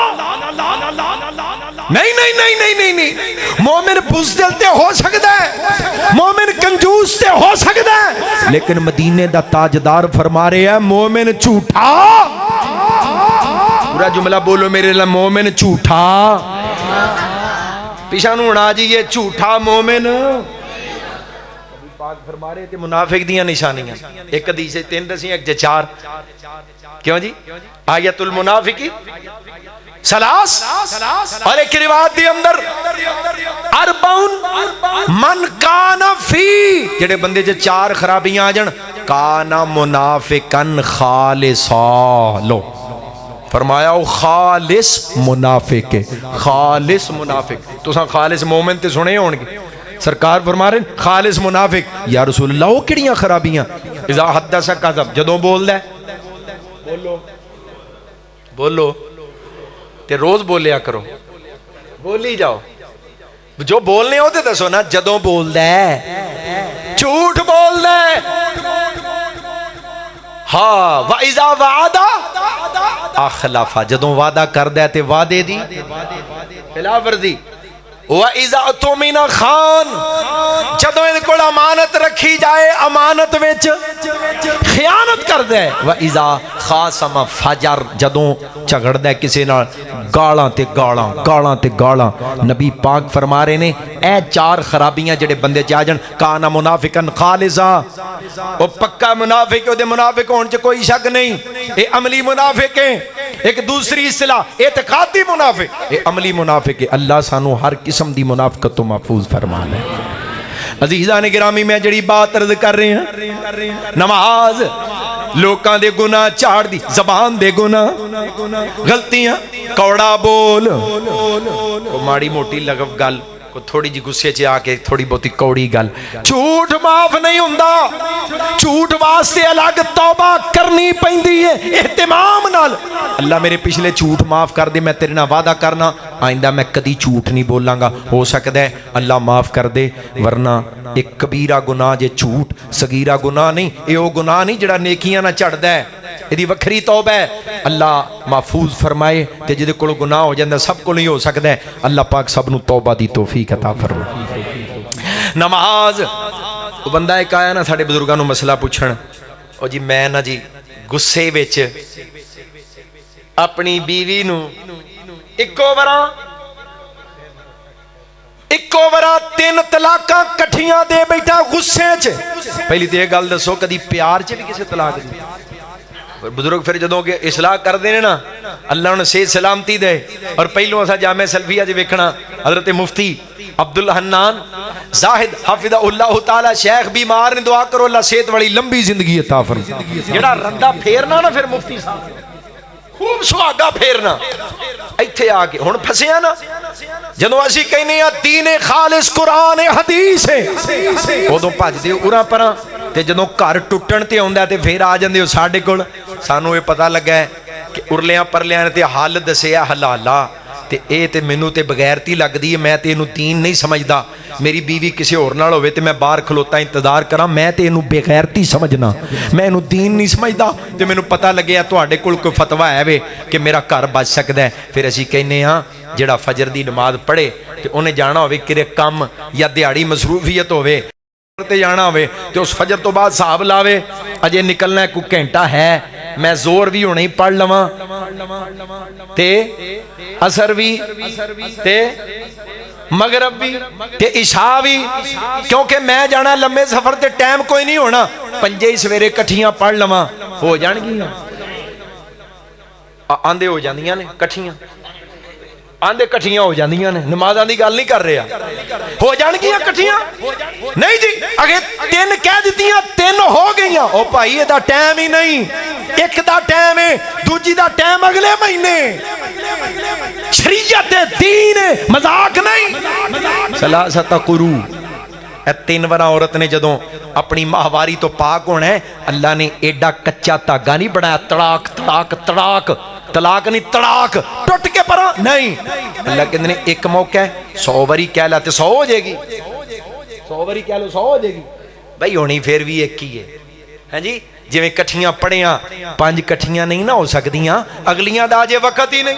نہیں نہیں نہیں نہیں نہیں نہیں، مومن بزدل تے ہو سکتا ہے، مومن کنجوس تے ہو سکتا ہے، لیکن مدینے دا تاجدار فرما رہے ہیں مومن جھوٹا، پورا جملہ بولو میرے لئے، مومن جھوٹا، پیشہ نو اڑا جی یہ جھوٹا مومن۔ پاک فرما رہے تھے منافق دیاں نشانیاں، ایک حدیث سے 3 دسیں، ایک 4، کیوں جی؟ آیت المنافقی سلاس، اور ایک روایت دی اندر اربعون من کان فی، جڑے بندے جو 4 خرابیاں آ جن، کانا منافقن خالصا، لو فرمایا وہ خالص منافق ہے، خالص منافق، تو ساں خالص مومن تے سنے ہون گے، سرکار فرما رہے ہیں خالص منافق، یا رسول اللہ وہ کڑیاں خرابیاں؟ اذا حدث کذب، جدوں بول دے بولو بولو تے روز بولیا کرو، بولی جاؤ، جو بولنے ہوتے دسو نا، جدوں بول دے جھوٹ بول دے، ہاں وَإِذَا وَعَدَ اخلفا، جدوں وعدہ کر دے تے وعدے دی خلاف ورزی، وَإِذَا اؤْتُمِنَ خان، جدوں ان کو امانت رکھی جائے امانت وچ خیانت کر دے، وَإِذَا خَاصَمَ فَجَر، جدوں جھگڑ دے کسی نال گالاں تے گالاں، گالاں تے گالاں۔ نبی پاک فرما رہے نے اے 4 خرابیاں جڑے بندے چ آ جان، کانا منافقن خالصا، وہ پکا منافق، وہ دے منافق ہون چ کوئی شک نہیں، اے عملی منافق ہیں۔ ایک دوسری اصطلاح اعتقادی منافق، اے عملی منافق ہے۔ اللہ سانو ہر قسم دی منافقت تو محفوظ فرما لے۔ عزیزان گرامی میں جڑی بات عرض کر رہے ہیں، نماز لوکاں دے گناہ چاڑ دی، زبان دے گناہ غلطیاں، کوڑا بول، کو ماڑی موٹی لغو گل، کو تھوڑی جی غصے چ آ کے تھوڑی بہتی کوڑی گل، جھوٹ معاف نہیں ہوندا، جھوٹ واسطے الگ توبہ کرنی پیندی ہے اہتمام نال۔ اللہ میرے پچھلے جھوٹ معاف کر دے، میں تیرے نال وعدہ کرنا آئندہ میں کدی جھوٹ نہیں بولاں گا، ہو سکتا ہے اللہ معاف کر دے، ورنہ ایک کبیرہ گناہ جے جھوٹ، صغیرہ گناہ نہیں، اے او گناہ نہیں جڑا نیکیاں نہ چڑھ دے، یہ وکھری توبہ ہے۔ اللہ محفوظ فرمائے تے جدے کول گناہ ہو جاندے سب کو نہیں ہو سکتا ہے، اللہ پاک سب نو توبہ دی توفیق عطا فرمائے۔ نماز، وہ بندہ ایک آیا نا ساڑے بزرگاں نو مسئلہ پوچھن، او جی میں نا جی غصے وچ اپنی بیوی نو اکو برا 3 طلاقاں کٹھیاں دے بیٹھا غصے چ۔ پہلی تے یہ گل دسو کدی پیار چ بھی کسی طلاق دی؟ بزرگ پھر جدوں کہ اصلاح کر دینے نا، اللہ انہیں صحت سلامتی دے۔ اور پہلو اسا جامع سلفیہ جے ویکھنا، حضرت مفتی عبدالحنان زاہد حافظہ اللہ تعالی شیخ بیمار نے، دعا کرو اللہ صحت والی لمبی زندگی عطا فرمائے۔ جڑا رندہ پھیرنا نا پھر مفتی صاحب خوب سہاگا پھیرنا، ایتھے آ کے ہن پھسیا نا، جدوں اسی کہنے آ دین خالص قرآن حدیث ہے، ادوں بھج دے اُراں پراں، تے جدوں گھر ٹوٹن تے آوندا تے پھر آ جاندے ہو ساڈے کول۔ سانو یہ پتہ لگا ہے کہ ارلیاں پرلیاں نے تے حل دسیا حلالا، تے اے تے مینوں تے بغیرتی لگدی ہے، میں تے اینوں دین نہیں سمجھدا۔ میری بیوی کسی اور نال ہوے تے میں باہر کھلوتا انتظار کراں، میں تے اینوں بغیرتی سمجھنا، میں اینوں دین نہیں سمجھدا، تے مینوں پتہ لگیا تواڈے کول کوئی فتوی ہے وے کہ میرا گھر بچ سکدا ہے۔ پھر اسی کہنے ہاں جڑا فجر دی نماز پڑھے تے انہیں جانا ہوے کہ کم یا دیہاڑی مصروفیت ہوے تے جانا ہوے تے اس فجر تو بعد صاحب لاوے، اجے نکلنا ہے کوئی گھنٹہ ہے، میں زور بھی ہونے ہی پڑھ لواں تے اثر بھی تے مغرب بھی تے عشاء بھی، کیونکہ میں جانا لمبے سفر تے ٹائم کوئی نہیں ہونا، 5 ہی سویرے کٹھیاں پڑھ لواں، ہو جان گیاں؟ آندے ہو جاندیاں نے کٹھیاں، آندے کٹھیاں ہو جاندیاں نے، نمازاں دی گل نہیں کر رہا، ہو جان گیاں کٹھیاں؟ نہیں جی، اگے 3 کہہ دتیاں 3 ہو گئیاں، او بھائی دا ٹائم ہی نہیں، ایک دا ٹائم ہے، دوجی دا ٹائم اگلے مہینے، شریعت دین مذاق نہیں۔ ثلاثۃ قروء، 3 ورا عورت نے جدوں اپنی ماہواری تو پاک ہونا ہے، اللہ نے ایڈا کچا دھاگا نہیں بنایا، تڑاک تڑاک تڑاک، طلاق نہیں تڑاک ٹوٹ کے پرا نہیں، اللہ کہتے ہیں ایک موقع ہے 100 واری کہہ لاتے 100 ہو جائے گی، 100 واری کہہ لو 100 ہو جائے گی، بھائی ہونی پھر بھی ایک ہی ہے، ہے جی ਜਿਵੇਂ ਇਕੱਠੀਆਂ ਪੜੀਆਂ 5 ਇਕੱਠੀਆਂ ਨਹੀਂ ਨਾ ਹੋ ਸਕਦੀਆਂ ਅਗਲੀਆਂ ਦਾ ਅਜੇ ਵਕਤ ਹੀ ਨਹੀਂ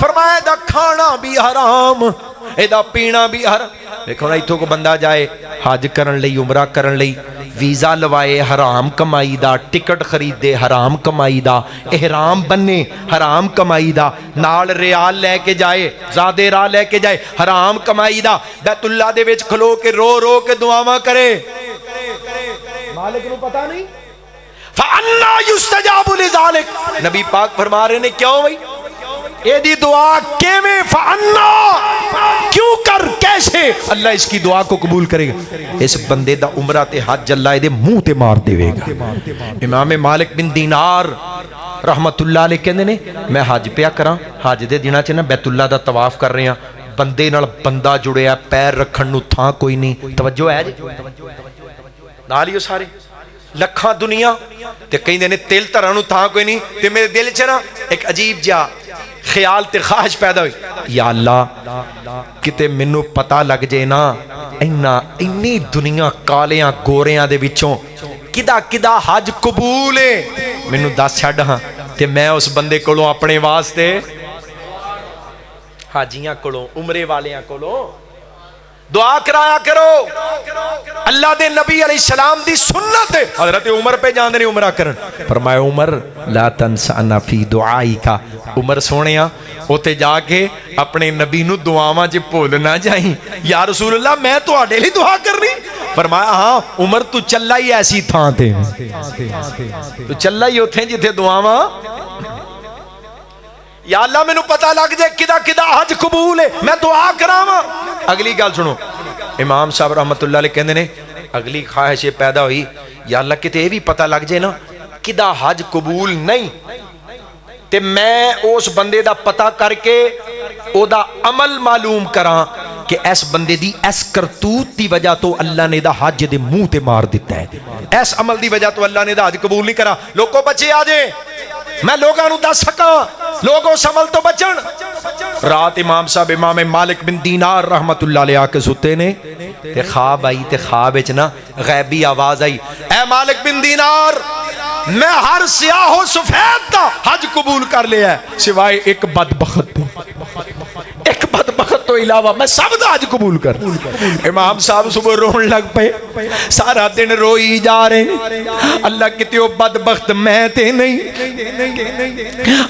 فرمایا دا کھانا بھی حرام ਇਹਦਾ ਪੀਣਾ ਵੀ ਹਰਾਮ ਦੇਖੋ ਨਾ ਇੱਥੋਂ ਕੋ ਬੰਦਾ ਜਾਏ ਹਜ ਕਰਨ ਲਈ ਉਮਰਾ ਕਰਨ ਲਈ ਵੀਜ਼ਾ ਲਵਾਏ ਹਰਾਮ ਕਮਾਈ ਦਾ ਟਿਕਟ ਖਰੀਦੇ ਹਰਾਮ ਕਮਾਈ ਦਾ ਇਹਿਰਾਮ ਬੰਨੇ ਹਰਾਮ ਕਮਾਈ ਦਾ ਨਾਲ ਰਿਆਲ ਲੈ ਕੇ ਜਾਏ ਜ਼ਾਦੇ ਰਾਹ ਲੈ ਕੇ ਜਾਏ ਹਰਾਮ ਕਮਾਈ ਦਾ ਬੈਤੁੱਲਾ ਦੇ ਵਿੱਚ ਖਲੋ ਕੇ ਰੋ ਰੋ ਕੇ ਦੁਆਵਾਂ ਕਰੇ ਮਾਲਿਕ ਨੂੰ ਪਤਾ ਨਹੀਂ فَأَنَّا يُسْتَجَابُ لِذَلِكَ نبی پاک فرما رہے نے کیوں بھئی اے دی دعا کیویں فَأَنَّا کیوں کر کیسے اللہ اس کی دعا کو قبول کرے گا اس بندے دا عمرہ تے حج اللہ دے منہ تے مار دے گا امام مالک بن دینار رحمت اللہ علیہ کہندے نے میں حج پیا کراں حج دے دناں چ نا بیت اللہ دا طواف کر رہے ہیں بندے نال بندہ جڑیا پیر رکھن نو تھاں کوئی نہیں توجہ ہے جی نال ہی سارے لکھاں دنیا تے کہیں نے تیل ترہ نو تھا کوئی نہیں تے میرے دل چنا ایک عجیب جا خیال تے خواہش پیدا ہوئی یا اللہ کتے منو پتہ لگ جائے نا اینی دنیا کالیاں گوریاں دے وچوں کدا کدا حج قبول ہے منو دس چھڑ ہاں تے میں اس بندے کولوں اپنے واسطے حاجیاں کولوں عمرے والیاں کولوں دعا کرایا کرو اللہ دے نبی علیہ السلام دی سنت حضرت عمر پہ جاندے نے عمرہ کرن فرمایا عمر لا تنسانا فی دعائی کا عمر سونیاں ہوتے جا کے اپنے نبی نو دعاواں جے بھول نہ جائیں یا رسول اللہ میں تو آڈے لی دعا کرنی فرمایا ہاں عمر تو چلا ہی ایسی تھاں تے تو چلا ہی ہوتے ہیں جتے دعاواں یا اللہ میں نو پتہ لگ جائے کدا کدا حج قبول ہے میں دعا کراواں اگلی گل سنو امام صاحب رحمت اللہ علیہ کہندے نے اگلی خواہش پیدا ہوئی یا اللہ کتے یہ بھی پتہ لگ جائے نا کدا حج قبول نہیں تے میں اس بندے دا پتہ کر کے او دا عمل معلوم کراں کہ اس بندے دی اس کرتوت دی وجہ تو اللہ نے دا حج دے منہ تے مار دیتا ہے اس عمل دی وجہ تو اللہ نے دا حج قبول نہیں کرا لوگوں بچے آ جائیں میں لوگاں نو دس سکاں لوگوں عمل تو بچن رات امام صاحب امام مالک بن دینار رحمت اللہ علیہ آکے ستے نے تے خواب آئی تے خواب اچنا غیبی آواز آئی اے مالک بن دینار میں ہر سیاہ و سفید دا حج قبول کر لیا ہے سوائے ایک بدبخت ایک بدبخت تو علاوہ میں سب دا حج قبول کر امام صاحب صبح رون لگ پے سارا دن روئی جا رہے اللہ کتے ہو بدبخت میں تے نہیں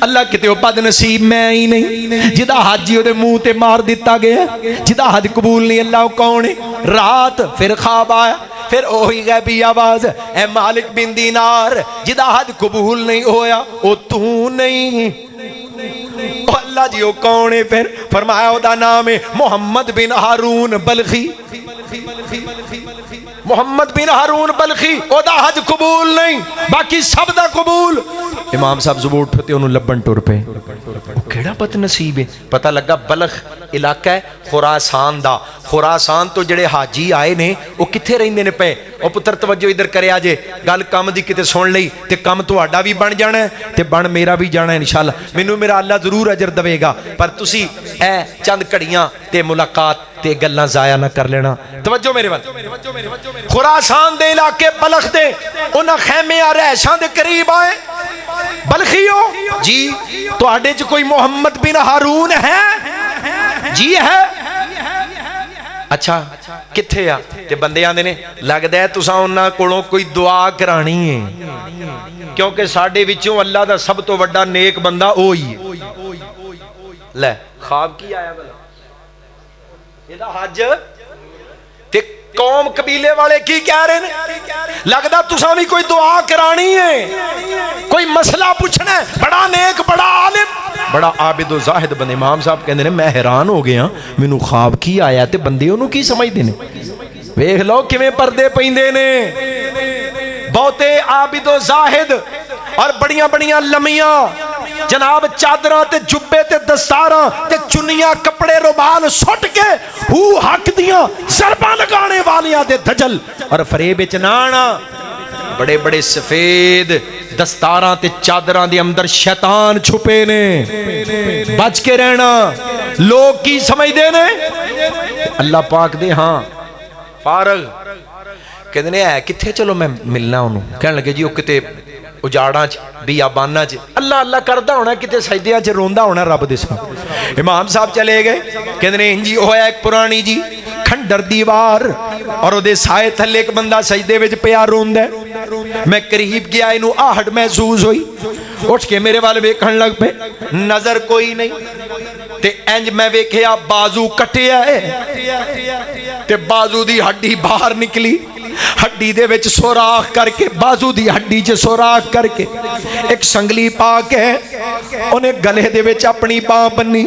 اللہ کتے ہو بد نصیب میں ہی نہیں جدا حجی دے منہ تے مار دیتا گیا جدا حج قبول نہیں اللہ کون ہے رات پھر خواب آیا پھر اوہی غیبی آواز اے مالک بن دینار جدا حج قبول نہیں ہویا او تو نہیں اللہ جی وہ کون ہے پھر فرمایا او دا نام ہے محمد بن ہارون بلخی محمد بن ہارون بلخی او دا حج قبول نہیں باقی سب دا قبول امام صاحب زبور اٹھتے انہوں لبن ٹور پہ کیڑا بد نصیب ہے پتہ لگا بلخ علاقہ ہے خراسان دا خراسان تو جڑے حاجی آئے نے وہ کتھے رہندے نے پے او پتر توجہ ادھر کرے آجے گل کام دی کتے سن لئی تے کام تو آڈا بھی بن جانا ہے تے بن میرا بھی جانا ہے انشاءاللہ مینوں میرا اللہ ضرور اجر دوے گا پر تسی اے چند کڑیاں تے ملاقات تے گلاں ضائع نہ کر لینا توجہ میرے وال خراسان دے علاقے بلخ دے انہاں خیمے آ رہشاں دے قریب آئے بلخیو جی تو آڈے جو کوئی محمد بن ہارون ہے جی ہے اچھا کتھے آ تے بندے آندے نے لگ دے تساں انہاں کولوں کوئی دعا کرانی ہے کیونکہ ساڈے وچوں اللہ دا سب تو وڈا نیک بندہ اوہی ہے لے خواب کی آیا بلا یہ دا حج تے قوم قبیلے والے کی کہہ رہے ہیں لگدا تساں بھی کوئی دعا کرانی ہے کوئی مسئلہ پوچھنا ہے بڑا نیک بڑا عالم بڑا عابد و زاہد بندے امام صاحب کہندے نے میں حیران ہو گیا مینوں خواب کی آیا تے بندے انہوں کی سمجھ دے نے ویکھ لو کیویں پردے پیندے نے بہتے عابد و زاہد اور بڑیاں بڑیاں لمیاں جناب چادراں تے جبے تے دستاراں تے چنیاں کپڑے رومال سٹ کے ہو حق دیاں ضرباں لگانے والیاں دے دجل اور فریب وچ نہ آنا بڑے بڑے سفید دستاراں تے چادراں دے اندر شیطان چھپے نے بچ کے رہنا لوگ کی سمجھ دے نے اللہ پاک دے ہاں فارغ کہتے ہیں کتھے چلو میں ملنا انہوں کہنے لگے جی وہ کتے ਉਜਾੜਾਂ 'ਚ ਬਿਆਬਾਨਾਂ 'ਚ ਅੱਲਾ ਅੱਲਾ ਕਰਦਾ ਹੋਣਾ, ਕਿਤੇ ਸਜਦਿਆਂ 'ਚ ਰੋਂਦਾ ਹੋਣਾ ਰੱਬ ਦੇ ਸਾਹਮਣੇ। ਇਮਾਮ ਸਾਹਿਬ ਚਲੇ ਗਏ, ਕਹਿੰਦੇ ਨੇ ਇੰਜ ਹੀ ਹੋਇਆ ਇੱਕ ਪੁਰਾਣੀ ਜੀ ਖੰਡਰ ਦੀਵਾਰ ਔਰ ਉਹਦੇ ਸਾਏ ਥੱਲੇ ਇੱਕ ਬੰਦਾ ਸਜਦੇ ਵਿੱਚ ਪਿਆ ਰੋਂਦਾ। ਮੈਂ ਕਰੀਬ ਗਿਆ, ਇਹਨੂੰ ਆਹਟ ਮਹਿਸੂਸ ਹੋਈ, ਉੱਠ ਕੇ ਮੇਰੇ ਵੱਲ ਵੇਖਣ ਲੱਗ ਪਏ, ਨਜ਼ਰ ਕੋਈ ਨਹੀਂ ਤੇ ਇੰਜ ਮੈਂ ਵੇਖਿਆ ਬਾਜ਼ੂ ਕੱਟਿਆ ਹੈ ਤੇ ਬਾਜ਼ੂ ਦੀ ਹੱਡੀ ਬਾਹਰ ਨਿਕਲੀ, ਹੱਡੀ ਦੇ ਵਿੱਚ ਸੁਰਾਖ ਕਰਕੇ, ਬਾਜ਼ੂ ਦੀ ਹੱਡੀ 'ਚ ਸੁਰਾਖ ਕਰਕੇ ਇੱਕ ਸੰਗਲੀ ਪਾ ਕੇ ਉਹਨੇ ਗਲੇ ਦੇ ਵਿੱਚ ਆਪਣੀ ਬਾਹ ਬੰਨੀ।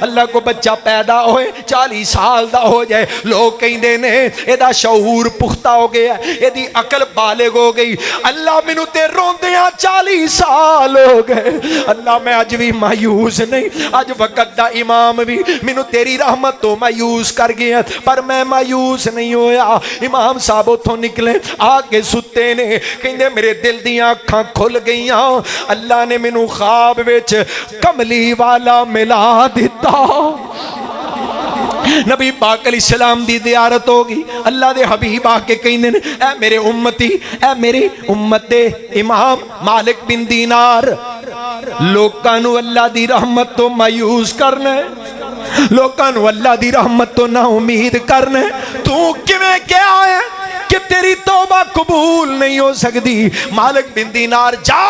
اللہ کو بچہ پیدا ہوئے 40 سال دا ہو جائے لوگ کہندے نے ایدا شعور پختہ ہو گیا ایدی عقل بالغ ہو گئی اللہ مینوں تے روندے ہاں 40 سال ہو گئے اللہ میں اج بھی مایوس نہیں اج وقت دا امام بھی مینوں تیری رحمت تو مایوس کر گیا پر میں مایوس نہیں ہویا امام صاحب اتھوں نکلے آگے ستے نے کہندے میرے دل دیاں اکھاں کھل گئیاں اللہ نے مینوں خواب وچ کملی والا ملا دیتا نبی پاک علیہ السلام دی زیارت ہوگی اللہ دے حبیب آ کے کہندے نے اے میرے امتی اے میری امت دے امام مالک بن دینار لوکاں نو اللہ دی رحمت تو مایوس کرنا ہے لوکاں نو اللہ دی رحمت تو نا امید کرنا ہے تو کیویں کیا ہے کہ تیری توبہ قبول نہیں ہو سکتی مالک بن دینار جا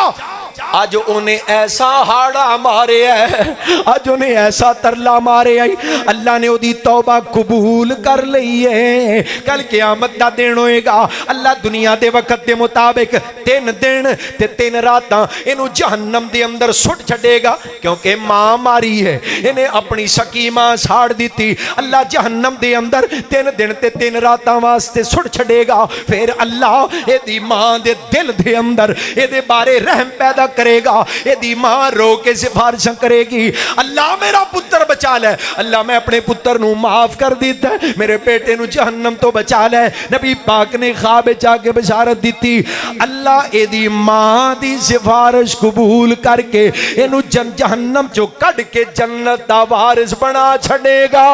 آج انہیں ایسا ہاڑا مارے ہے آج انہیں ایسا ترلا مارے ہے اللہ نے دی توبہ قبول کر لئیے کل قیامت دا دن ہوئے گا اللہ دنیا دے وقت دے مطابق 3 دن تے 3 راتاں انہوں جہنم دے اندر سٹ چھڑے گا کیونکہ ماں ماری ہے انہیں اپنی سکی ماں ساڑ دیتی اللہ جہنم دے اندر 3 دن تے 3 راتاں واسطے سٹ چھڑے گا پھر اللہ اے دی ماں دے دل دے اندر اے دے بارے رحم پیدا کرے گا اے دی ماں رو کے سفارشاں کرے گی اللہ میرا پتر بچا لے اللہ میں اپنے پتر نو معاف کر دیتا ہے میرے بیٹے نو جہنم تو بچا لے نبی پاک نے خواب جا کے بشارت دیتی اللہ اے دی ماں دی سفارش قبول کر کے انو جہنم جو کڑ کے جنت دا وارث بنا چھڑے گا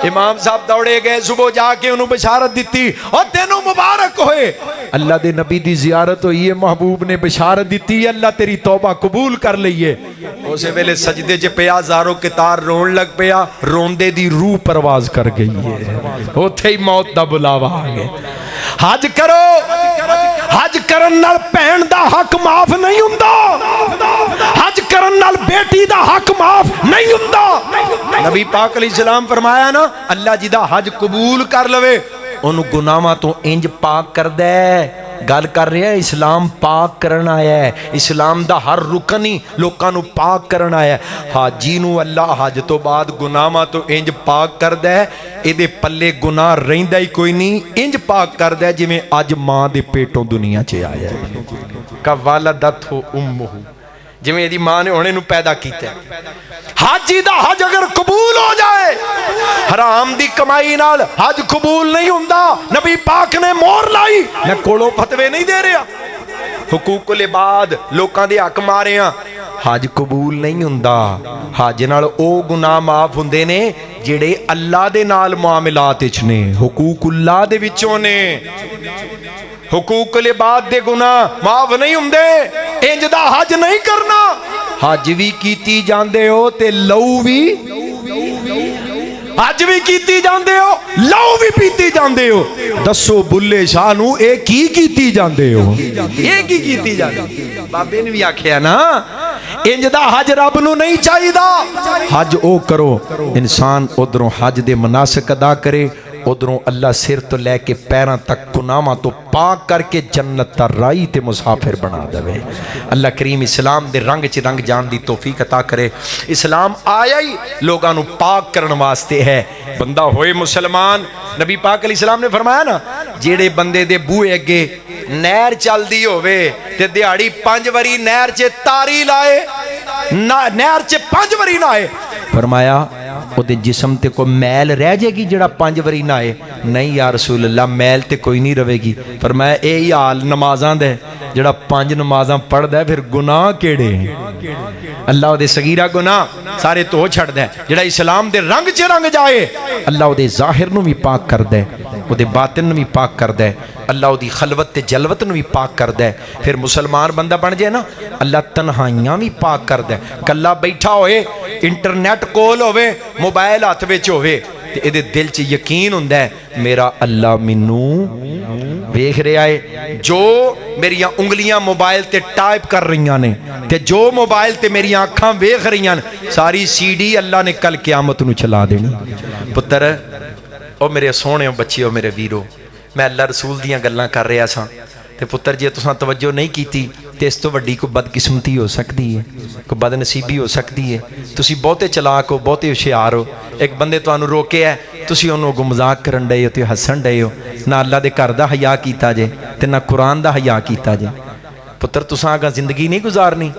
امام صاحب دوڑے گئے صبح جا کے انہوں بشارت دیتی اور تینوں مبارک ہوئے اللہ دے نبی دی زیارت ہوئی ہے محبوب نے بشارت دیتی اللہ تیری توبہ قبول کر لئیے اسے ویلے سجدے جے پیا زاروں کے تار رون لگ پیا روندے دی روح پرواز کر گئی ہے ہوتے ہی موت دا بلاوا آگے حج کرو حج کرن نال بہن دا حق معاف نہیں ہوندا حج کرن نال بیٹی دا حق معاف نہیں ہوندا نبی پاک علیہ السلام فرمایا نا اللہ جی دا حج قبول کر لوے انہوں گناہاں تو انج پاک کر دے گل کر رہے ہیں اسلام پاک کرنا آیا ہے اسلام دا ہر رکنی لوکاں نو پاک کرنا آیا ہے حاجی نو اللہ حج تو بعد گناہاں تو انج پاک کر دے اے دے پلے گناہ رہندا ہی کوئی نہیں انج پاک کر دے جویں اج ماں دے پیٹوں دنیا چ آیا ہے کا والدت ہو امہ جویں دی ماں نے ہونے نو پیدا کیتا ہے حاجی دا حج اگر قبول ہو جائے حرام دی کمائی نال حج قبول نہیں ہوندا نبی پاک نے مور لائی میں کولوں فتوے نہیں دے رہا حقوق العباد لوکاں دے حق مارے ہاں حج قبول نہیں ہوندا حج نال او گناہ معاف ہوندے نے جڑے اللہ دے نال معاملات وچ نے حقوق اللہ دے وچوں نے حقوق العباد دے گناہ معاف نہیں ہوندے انج دا حج نہیں کرنا حج بھی کیتی جاندے ہو تے لو بھی حج بھی کیتی جاندے ہو لو بھی پیتی جاندے ہو دسو بلے شاہ نو اے کی کیتی جاندے ہو اے کی کیتی جاندے بابے نے بھی آکھیا نا انج دا حج رب نو نہیں چاہیے دا حج او کرو انسان ادھروں حج دے مناسک ادا کرے ادھروں اللہ سر تو لے کے پیراں تک گناہاں تو پاک کر کے جنت تا رائی تے مسافر بنا دے اللہ کریم اسلام دے رنگ چ رنگ جان دی توفیق عطا کرے اسلام آیا ہی لوگاں نو پاک کرن واسطے ہے بندہ ہوئے مسلمان نبی پاک علیہ السلام نے فرمایا نا جیڑے بندے دے بوئے اگے نہر چل دی ہوئے تے دیہاڑی 5 واری نہر چ تاری لائے نہر چ 5 واری نہ آئے فرمایا او دے جسم تے کو میل رہ جائے گی جڑا 5 واری نہ آئے نہیں یا رسول اللہ میل تے کوئی نہیں روے گی فرمایا اے ہی حال نمازاں دے جڑا 5 نمازاں پڑھ دے پھر گناہ کیڑے ہیں اللہ دے صغیرہ گناہ سارے تو چھڑ دے جڑا اسلام دے رنگ چ رنگ جائے اللہ دے ظاہر نو بھی پاک کر دے او دے باطن نو بھی پاک کر دے اللہ دی خلوت تے جلوت نو بھی پاک کر دے پھر مسلمان بندہ بن جائے نا اللہ تنہائیاں بھی پاک کر دے کلا بیٹھا ہوئے انٹرنیٹ کول ہوئے موبائل ہاتھ وچ ہوئے تے اے دے دل چ یقین ہوندا ہے میرا اللہ مینوں ویکھ رہا ہے جو میری انگلیاں موبائل تے ٹائپ کر رہیاں نے تے جو موبائل تے میری آنکھاں ویکھ رہیاں ساری سی ڈی اللہ نے کل قیامت نو چلا دینی پتر او میرے سونے بچے او میرے ویرو میں اللہ رسول دیاں گلاں کر رہا سا تے پتر جی تساں توجہ نہیں کیتی تے اس تو وڈی کوئی بدقسمتی ہو سکتی ہے، کوئی بد نصیبی ہو سکتی ہے۔ تسی بہتے چلاک ہو، بہتے ہوشیار ہو، ایک بندے تانوں روکے ہے، تسی انہوں کو مذاق کرن ڈے ہو تے ہسن ڈے ہو، نہ اللہ دے گھر دا حیا کیتا جے تے نہ قرآن دا حیا کیتا جے۔ پتر تساں آگا زندگی نہیں گزارنی،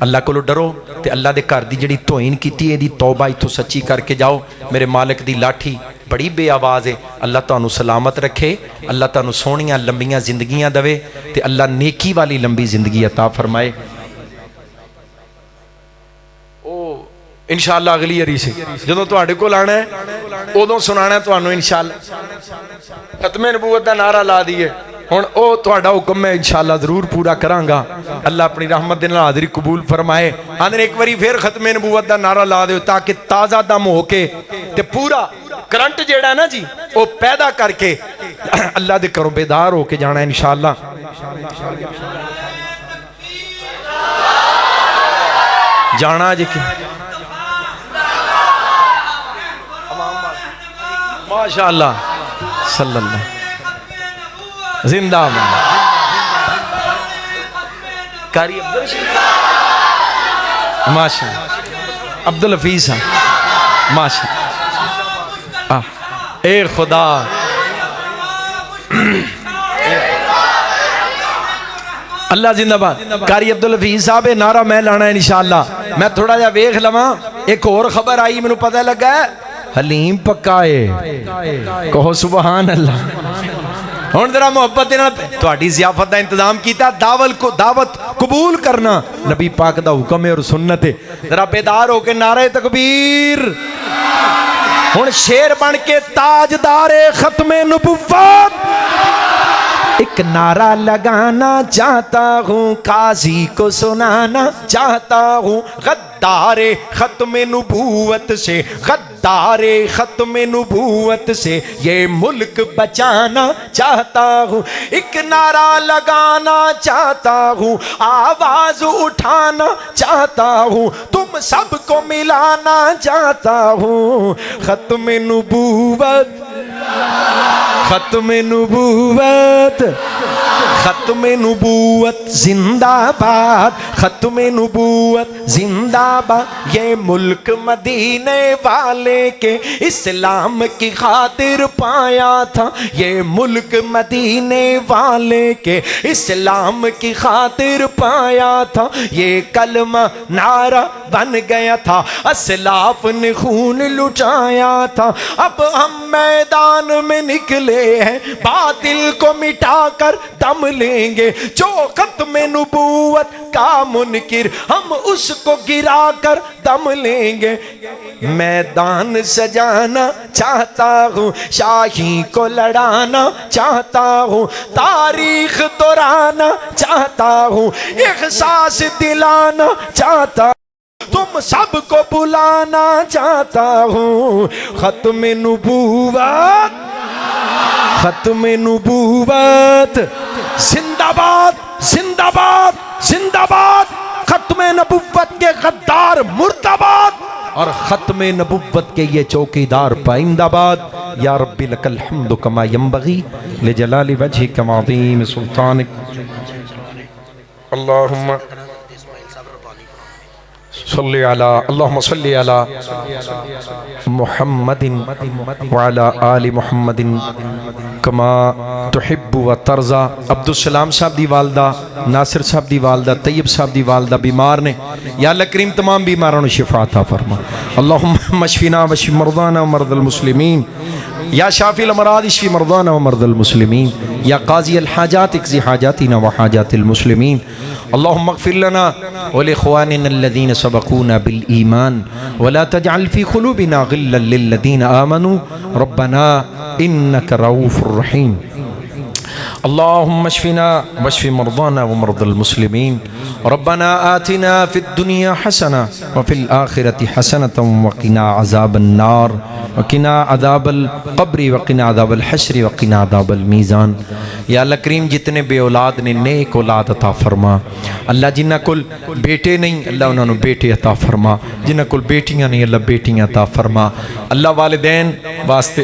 اللہ کو ڈرو تے اللہ دے گھر دی جڑی توہین کیتی ہے دی توبہ اتھوں سچی کر کے جاؤ۔ میرے مالک دی لاٹھی بڑی بے آواز ہے، اللہ تانوں سلامت رکھے، اللہ تانوں سونیاں لمبیاں زندگیاں دوے تے اللہ نیکی والی لمبی زندگی عطا فرمائے۔ انشاءاللہ اگلی عری سے جدوں تواڈے کول آنا ہے ادوں سنانا ہے تانوں انشاءاللہ۔ ختم نبوت دا نعرہ لا دیے ہن او تہاڈا حکم میں انشاءاللہ ضرور پورا کراں گا، اللہ اپنی رحمت دے نال حاضری قبول فرمائے۔ آندے ایک واری پھر ختم نبوت دا نعرہ لا دیو تاکہ تازہ دم ہو کے تے پورا کرنٹ جیڑا ہے نا جی او پیدا کر کے اللہ دے کرو بیدار ہو کے جانا ہے انشاءاللہ۔ جانا جی کہ ماشاءاللہ صلی اللہ زندہ باد کاری ماشاءاللہ عبدالحفیظ ماشاءاللہ اے خدا اللہ زندہ باد کاری عبدالحفیظ صاحب نعرہ میں لانا ہے انشاءاللہ۔ میں تھوڑا جا ویکھ لواں ایک اور خبر آئی مینوں پتہ لگا ہے حلیم پکائے، کہو سبحان اللہ۔ ہن ذرا محبت دے نال تہاڈی ضیافت دا انتظام کیتا، دعوت قبول کرنا نبی پاک دا حکم ہے اور سنت ہے۔ ذرا بیدار ہو کے نعرہ تکبیر۔ ہن شیر بن کے تاجدار ختم نبوت ایک نعرہ لگانا چاہتا ہوں، قاضی کو سنانا چاہتا ہوں، غدار ختم نبوت سے، غدار ختم نبوت سے یہ ملک بچانا چاہتا ہوں، ایک نعرہ لگانا چاہتا ہوں، آواز اٹھانا چاہتا ہوں، تم سب کو ملانا چاہتا ہوں، ختم نبوت، ختم نبوت، ختم نبوت زندہ باد، ختم نبوت زندہ باد۔ یہ ملک مدینے والے کے اسلام کی خاطر پایا تھا، یہ ملک مدینے والے کے اسلام کی خاطر پایا تھا، یہ کلمہ نعرہ بن گیا تھا، اسلاف نے خون لٹایا تھا، اب ہم میدان میں نکلے ہیں، باطل کو مٹا کر دم لیں گے، جو ختم نبوت کا منکر ہم اس کو گرا کر دم لیں گے۔ میدان سجانا چاہتا ہوں، شاہی کو لڑانا چاہتا ہوں، تاریخ دہرانا چاہتا ہوں، احساس دلانا چاہتا ہوں، تم سب کو بلانا چاہتا ہوں، ختم نبوت، ختم نبوت زندہ باد، زندہ باد، زندہ باد، ختم نبوت کے غدار مردباد اور ختم نبوت کے یہ چوکیدار پائندہ باد۔ یا رب لک الحمد کما ینبغی لجلال وجہک وعظیم سلطانک۔ اللہم صلی علی اللہم صلی علی محمد وعلی آل محمد کما تحب و ترضا۔ عبدالسلام صاحب دی والدہ، ناصر صاحب دی والدہ، طیب صاحب دی والدہ بیمار نے، یا اللہ کریم تمام بیماروں نے شفا عطا فرما۔ اللہم اشفنا واشف مرضانا ومرضى المسلمین، یا شافی الامراض اشفی مرضانا ومرضى المسلمین، یا قاضی الحاجات اقضی حاجاتنا وحاجات المسلمین۔ اللهم اغفر لنا ولإخواننا الذين سبقونا بالإيمان ولا تجعل في قلوبنا غلا للذين آمنوا ربنا إنك رؤوف رحيم۔ اللهم اشفنا واشف مرضانا ومرضى المسلمين، ربنا آتنا في الدنيا حسنة وفي الآخرة حسنة وقنا عذاب النار وقنا عذاب القبر وقنا عذاب الحشر وقنا عذاب الميزان۔ یا اللہ کریم جتنے بے اولاد نے نیک اولاد عطا فرما، اللہ جنہ کل بیٹے نہیں اللہ انہوں نے بیٹے عطا فرما، جنہ کل بیٹیاں نہیں اللہ بیٹیاں عطا فرما، اللہ والدین واسطے